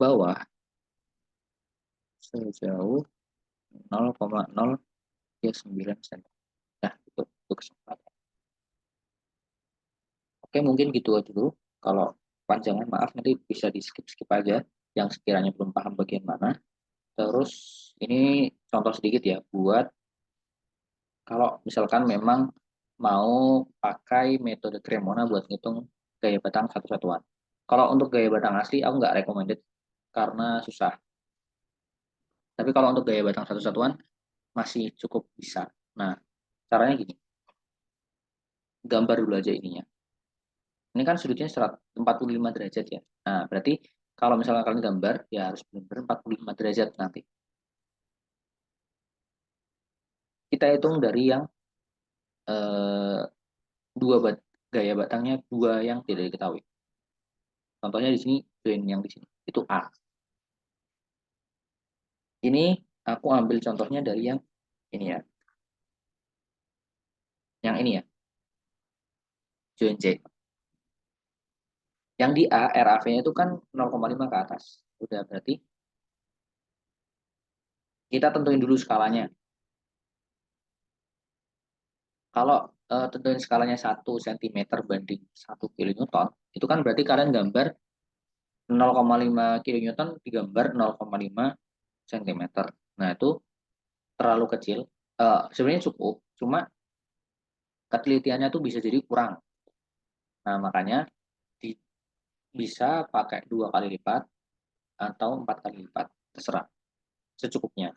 bawah sejauh 0,039 cm. Nah, itu kesempatan. Oke, mungkin gitu aja dulu. Kalau panjangan maaf nanti bisa di skip-skip aja yang sekiranya belum paham bagian mana. Terus ini contoh sedikit ya buat kalau misalkan memang mau pakai metode Cremona buat ngitung gaya batang satu-satuan. Kalau untuk gaya batang asli aku nggak recommended karena susah. Tapi kalau untuk gaya batang satu-satuan masih cukup bisa. Nah, caranya gini, gambar dulu aja ininya. Ini kan sudutnya 45 derajat ya. Nah, berarti kalau misalnya kalian gambar, ya harus benar-benar 45 derajat nanti. Kita hitung dari yang eh, dua gaya batangnya dua yang tidak diketahui. Contohnya di sini, join yang di sini, itu A. Ini aku ambil contohnya dari yang ini ya, yang ini ya, join C. Yang di A, RAV-nya itu kan 0,5 ke atas. Udah berarti kita tentuin dulu skalanya. Kalau tentuin skalanya 1 cm banding 1 kN, itu kan berarti kalian gambar 0,5 kN digambar 0,5 cm. Nah, itu terlalu kecil. Sebenarnya cukup, cuma ketelitiannya tuh bisa jadi kurang. Nah, makanya bisa pakai 2 kali lipat atau 4 kali lipat, terserah, secukupnya.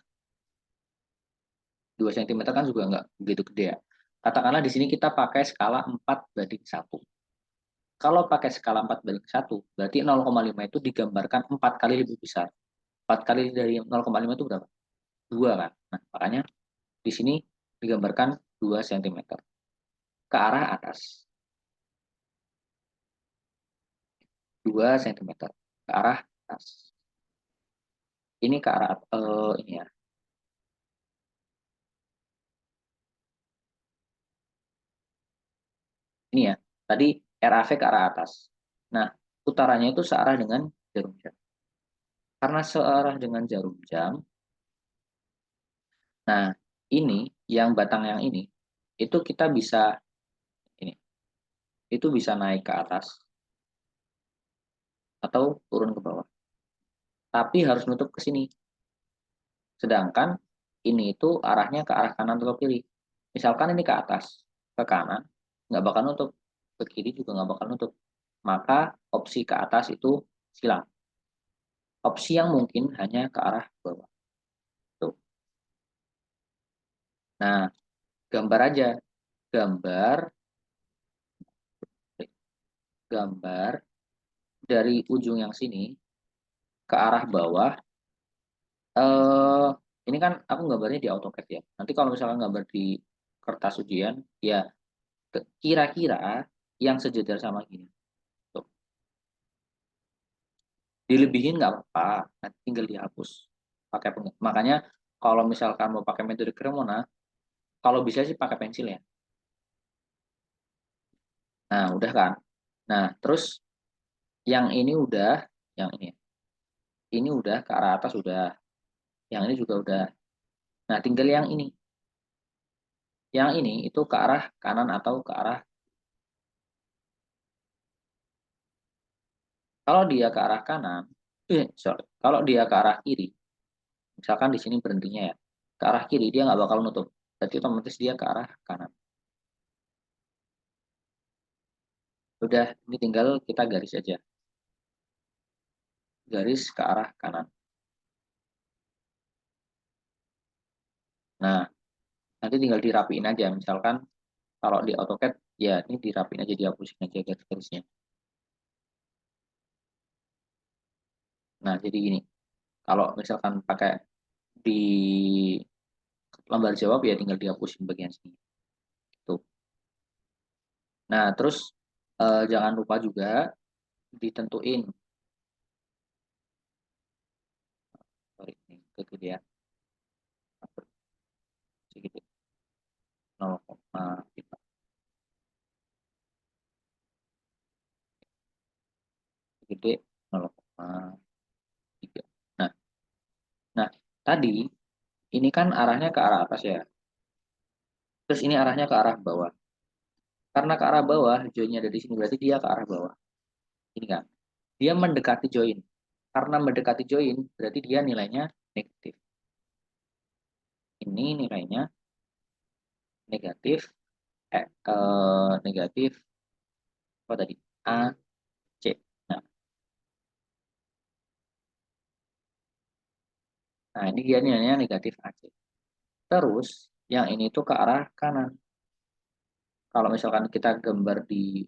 2 cm kan juga nggak begitu gede ya. Katakanlah di sini kita pakai skala 4:1. Kalau pakai skala 4:1, berarti 0,5 itu digambarkan 4 kali lebih besar. 4 kali dari 0,5 itu berapa? 2 kan? Nah, makanya di sini digambarkan 2 cm ke arah atas. 2 cm ke arah atas. Ini ke arah ini ya. Ini ya. Tadi RAV ke arah atas. Nah, putarannya itu searah dengan jarum jam. Karena searah dengan jarum jam, nah ini yang batang yang ini itu kita bisa ini, itu bisa naik ke atas atau turun ke bawah. Tapi harus nutup ke sini. Sedangkan ini itu arahnya ke arah kanan atau kiri. Misalkan ini ke atas, ke kanan, nggak bakal nutup. Ke kiri juga nggak bakal nutup. Maka opsi ke atas itu silang. Opsi yang mungkin hanya ke arah bawah. Tuh. Nah, gambar aja. Gambar, gambar dari ujung yang sini ke arah bawah. Eh, ini kan aku gambarnya di AutoCAD ya. Nanti kalau misalkan gambar di kertas ujian, ya kira-kira yang sejajar sama gini. Tuh. Dilebihin nggak apa-apa, nanti tinggal dihapus. Makanya kalau misalkan mau pakai metode Cremona, kalau bisa sih pakai pensil ya. Nah, udah kan. Nah, terus yang ini udah, yang ini udah ke arah atas udah, yang ini juga udah. Nah, tinggal yang ini. Yang ini itu ke arah kanan atau ke arah, kalau dia ke arah kanan, sorry, kalau dia ke arah kiri, misalkan di sini berhentinya ya, ke arah kiri dia nggak bakal nutup. Berarti otomatis dia ke arah kanan. Udah, ini tinggal kita garis aja. Garis ke arah kanan. Nah, nanti tinggal dirapiin aja. Misalkan kalau di AutoCAD, ya ini dirapiin aja, dihapusin aja garis-garisnya. Nah, jadi gini, kalau misalkan pakai di lembar jawab ya tinggal dihapusin bagian sini. Tuh. Nah, terus jangan lupa juga ditentuin, sorry, ini kegedean, sedikit, 0,5 gede 0,3. Nah, nah tadi ini kan arahnya ke arah atas ya. Terus ini arahnya ke arah bawah. Karena ke arah bawah, joinnya ada di sini berarti dia ke arah bawah. Ini kan. Dia mendekati join. Karena mendekati join berarti dia nilainya negatif. Ini nilainya negatif negatif apa tadi? A C. Nah, nah ini dia nilainya negatif AC. Terus yang ini tuh ke arah kanan. Kalau misalkan kita gambar di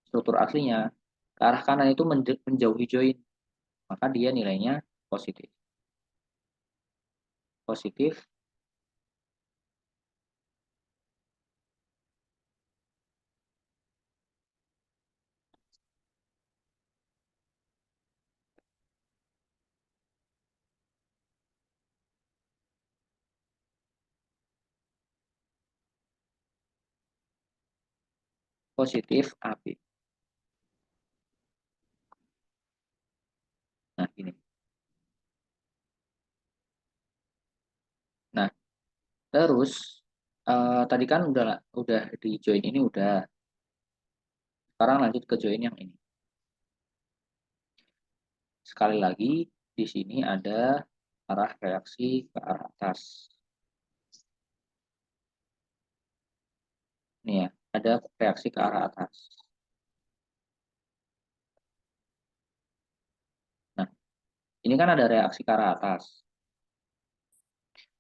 struktur aslinya, ke arah kanan itu menjauhi join, maka dia nilainya positif. Positif, positif AB. Nah, ini. Nah, terus tadi kan udah di join ini udah. Sekarang lanjut ke join yang ini. Sekali lagi di sini ada arah reaksi ke arah atas. Nih ya, ada reaksi ke arah atas. Ini kan ada reaksi ke arah atas.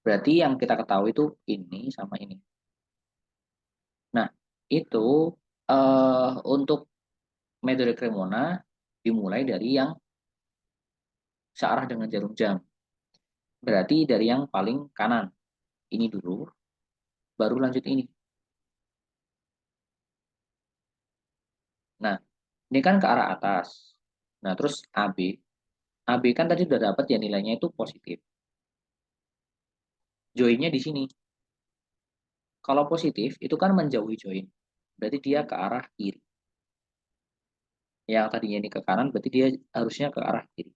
Berarti yang kita ketahui itu ini sama ini. Nah, itu untuk metode Cremona dimulai dari yang searah dengan jarum jam. Berarti dari yang paling kanan. Ini dulu, baru lanjut ini. Nah, ini kan ke arah atas. Nah, terus AB. AB kan tadi udah dapat ya nilainya itu positif. Joinnya di sini. Kalau positif, itu kan menjauhi join. Berarti dia ke arah kiri. Yang tadinya ini ke kanan, berarti dia harusnya ke arah kiri.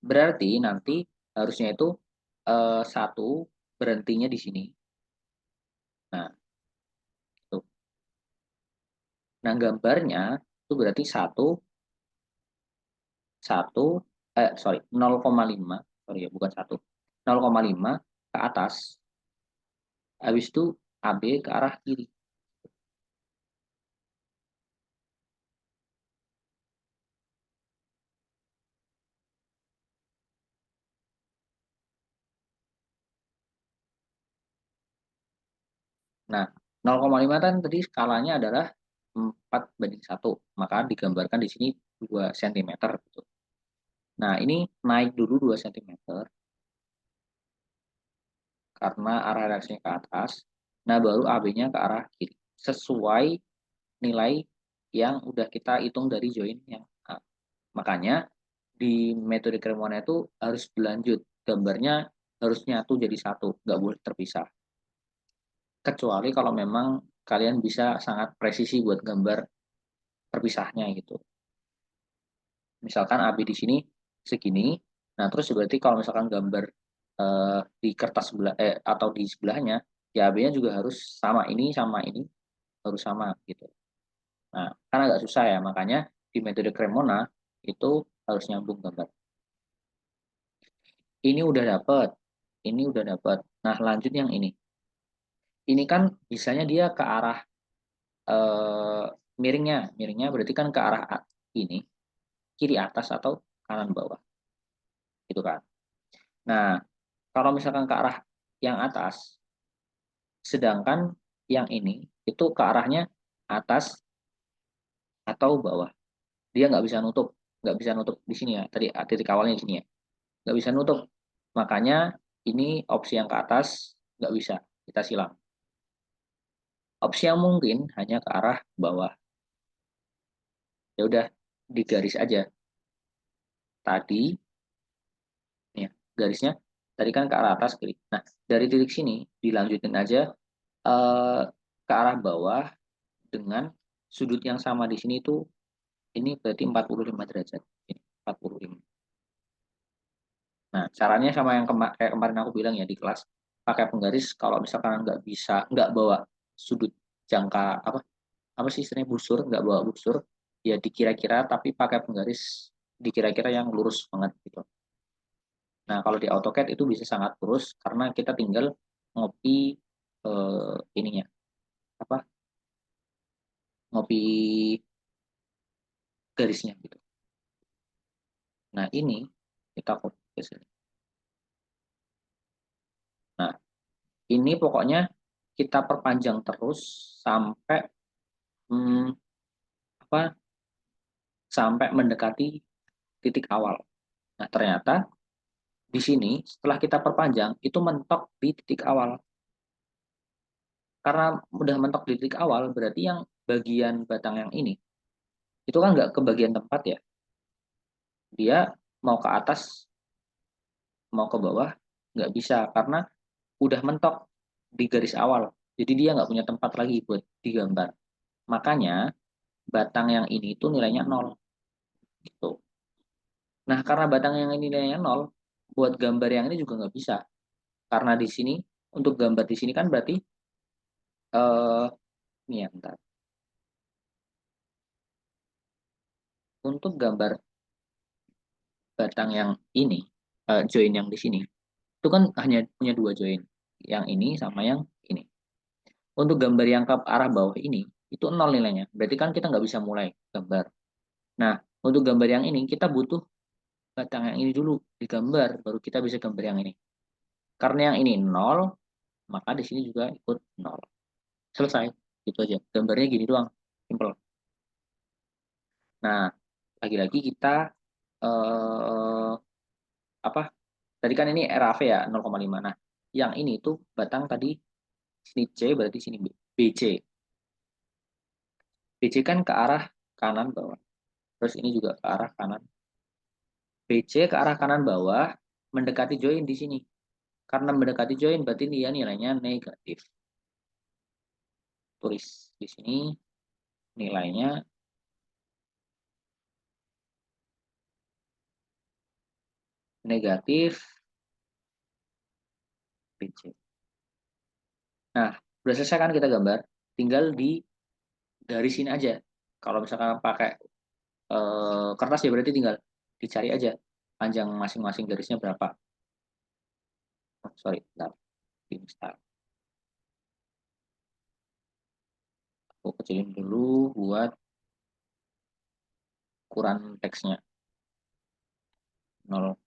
Berarti nanti harusnya itu satu berhentinya di sini. Nah, itu. Nah, gambarnya itu berarti satu satu sorry 0,5 sorry ya bukan satu 0,5 ke atas. Habis itu AB ke arah kiri. Nah, 0,5 kan tadi skalanya adalah 4:1, maka digambarkan di sini 2 cm gitu. Nah, ini naik dulu 2 cm karena arah reaksinya ke atas. Nah, baru AB-nya ke arah kiri. Sesuai nilai yang udah kita hitung dari join yang A. Makanya di metode Cremona itu harus berlanjut. Gambarnya harus nyatu jadi satu, nggak boleh terpisah. Kecuali kalau memang kalian bisa sangat presisi buat gambar terpisahnya gitu. Misalkan AB di sini segini, nah terus berarti kalau misalkan gambar di kertas sebelah atau di sebelahnya, ya AB-nya juga harus sama ini harus sama gitu. Nah, kan agak susah ya, makanya di metode Cremona itu harus nyambung gambar. Ini udah dapet, ini udah dapet. Nah, lanjut yang ini. Ini kan bisanya dia ke arah eh, miringnya berarti kan ke arah ini, kiri atas atau kanan bawah, gitu kan. Nah, kalau misalkan ke arah yang atas, sedangkan yang ini itu ke arahnya atas atau bawah. Dia nggak bisa nutup di sini ya. Tadi titik awalnya di sini ya, nggak bisa nutup. Makanya ini opsi yang ke atas nggak bisa, kita silang. Opsi yang mungkin hanya ke arah bawah. Ya udah digaris aja. Tadi ya, garisnya tadi kan ke arah atas kiri. Nah, dari titik sini dilanjutin aja eh, ke arah bawah dengan sudut yang sama di sini itu ini berarti 45 derajat. Ini 45. Nah, caranya sama yang kayak kemarin aku bilang ya di kelas, pakai penggaris kalau misalkan nggak bawa sudut jangka apa sih istilahnya busur, nggak bawa busur, ya dikira-kira tapi pakai penggaris dikira-kira yang lurus banget gitu. Nah, kalau di AutoCAD itu bisa sangat lurus karena kita tinggal ngopi ininya apa ngopi garisnya gitu. Nah, ini kita copy ke sini. Nah, ini pokoknya kita perpanjang terus sampai hmm, apa sampai mendekati titik awal. Nah, ternyata di sini setelah kita perpanjang itu mentok di titik awal. Karena udah mentok di titik awal, berarti yang bagian batang yang ini itu kan nggak ke bagian tempat ya. Dia mau ke atas, mau ke bawah, nggak bisa karena udah mentok di garis awal. Jadi dia nggak punya tempat lagi buat digambar. Makanya batang yang ini itu nilainya nol gitu. Nah, karena batang yang ini nilainya nol, buat gambar yang ini juga nggak bisa. Karena di sini, untuk gambar di sini kan berarti, ini ya, bentar. Untuk gambar batang yang ini, join yang di sini, itu kan hanya punya dua join. Yang ini sama yang ini. Untuk gambar yang ke arah bawah ini, itu nol nilainya. Berarti kan kita nggak bisa mulai gambar. Nah, Untuk gambar yang ini, kita butuh batang yang ini dulu digambar, baru kita bisa gambar yang ini. Karena yang ini 0, maka di sini juga ikut 0. Selesai, gitu aja. Gambarnya gini doang, simple. Nah, lagi-lagi kita eh, apa? Tadi kan ini RAV ya 0,5. Nah, yang ini tuh batang tadi sini C berarti sini B. BC. BC kan ke arah kanan bawah. Terus ini juga ke arah kanan. BC ke arah kanan bawah mendekati join di sini. Karena mendekati join berarti dia nilainya negatif. Tulis di sini nilainya negatif BC. Nah, udah selesai kan kita gambar, tinggal di garis sini aja. Kalau misalkan pakai kertas ya berarti tinggal dicari aja panjang masing-masing garisnya berapa. Oh, sorry, bentar. Bentar. Aku kecilin dulu buat ukuran teksnya 0,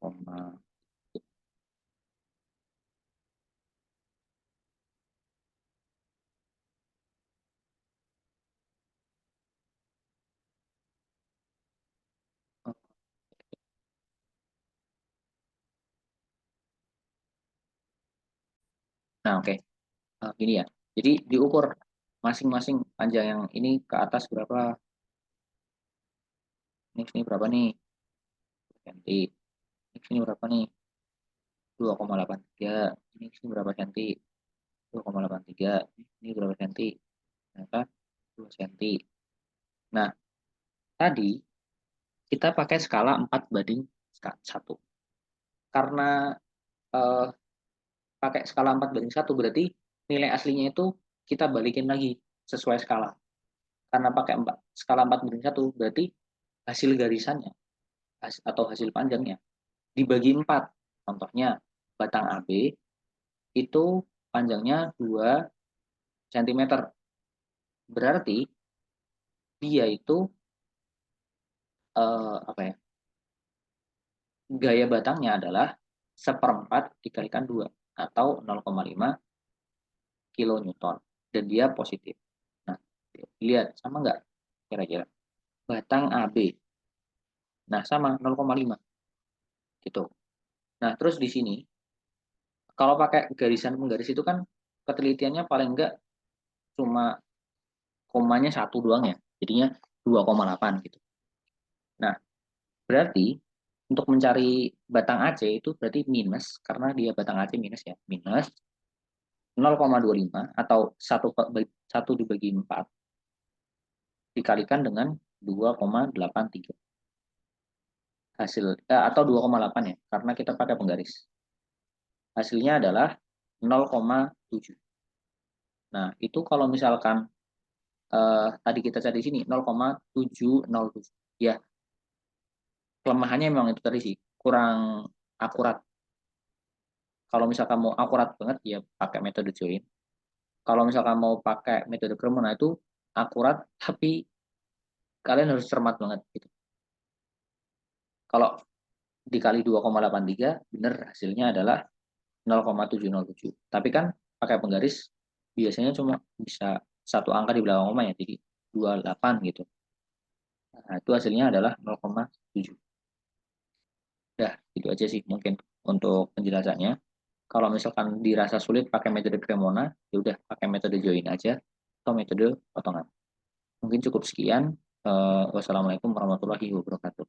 nah oke. Gini ya. Jadi diukur masing-masing panjang yang ini ke atas berapa, ini berapa nih, senti. Ini berapa nih, 2,83. Ini berapa senti, 2,83. Ini berapa senti, ternyata 2 senti. Nah, tadi kita pakai skala 4:1. Karena eh, pakai skala 4:1 berarti nilai aslinya itu kita balikin lagi sesuai skala. Karena pakai skala 4:1 berarti hasil garisannya atau hasil panjangnya dibagi 4. Contohnya batang AB itu panjangnya 2 cm. Berarti dia itu apa ya? Gaya batangnya adalah 1/4 dikalikan 2 atau 0,5 kilonewton dan dia positif. Nah, lihat sama nggak kira-kira? Batang AB. Nah, sama 0,5 gitu. Nah, terus di sini kalau pakai garisan penggaris itu kan ketelitiannya paling enggak cuma komanya 1 doang ya. Jadinya 2,8 gitu. Nah, berarti untuk mencari batang AC itu berarti minus karena dia batang AC minus ya. Minus 0,25 atau 1 dibagi 4 dikalikan dengan 2,83 hasil atau 2,8 ya karena kita pakai penggaris. Hasilnya adalah 0,7. Nah, itu kalau misalkan tadi kita cari di sini 0,707. Ya, kelemahannya memang itu tadi sih, kurang akurat. Kalau misalkan mau akurat banget ya pakai metode join. Kalau misalkan mau pakai metode Cremona itu akurat tapi kalian harus cermat banget gitu. Kalau dikali 2,83 benar hasilnya adalah 0,707. Tapi kan pakai penggaris biasanya cuma bisa satu angka di belakang koma ya, jadi 28 gitu. Nah, itu hasilnya adalah 0,7. Ya, itu aja sih mungkin untuk penjelasannya. Kalau misalkan dirasa sulit pakai metode Cremona, ya udah pakai metode join aja atau metode potongan. Mungkin cukup sekian. Wassalamualaikum warahmatullahi wabarakatuh.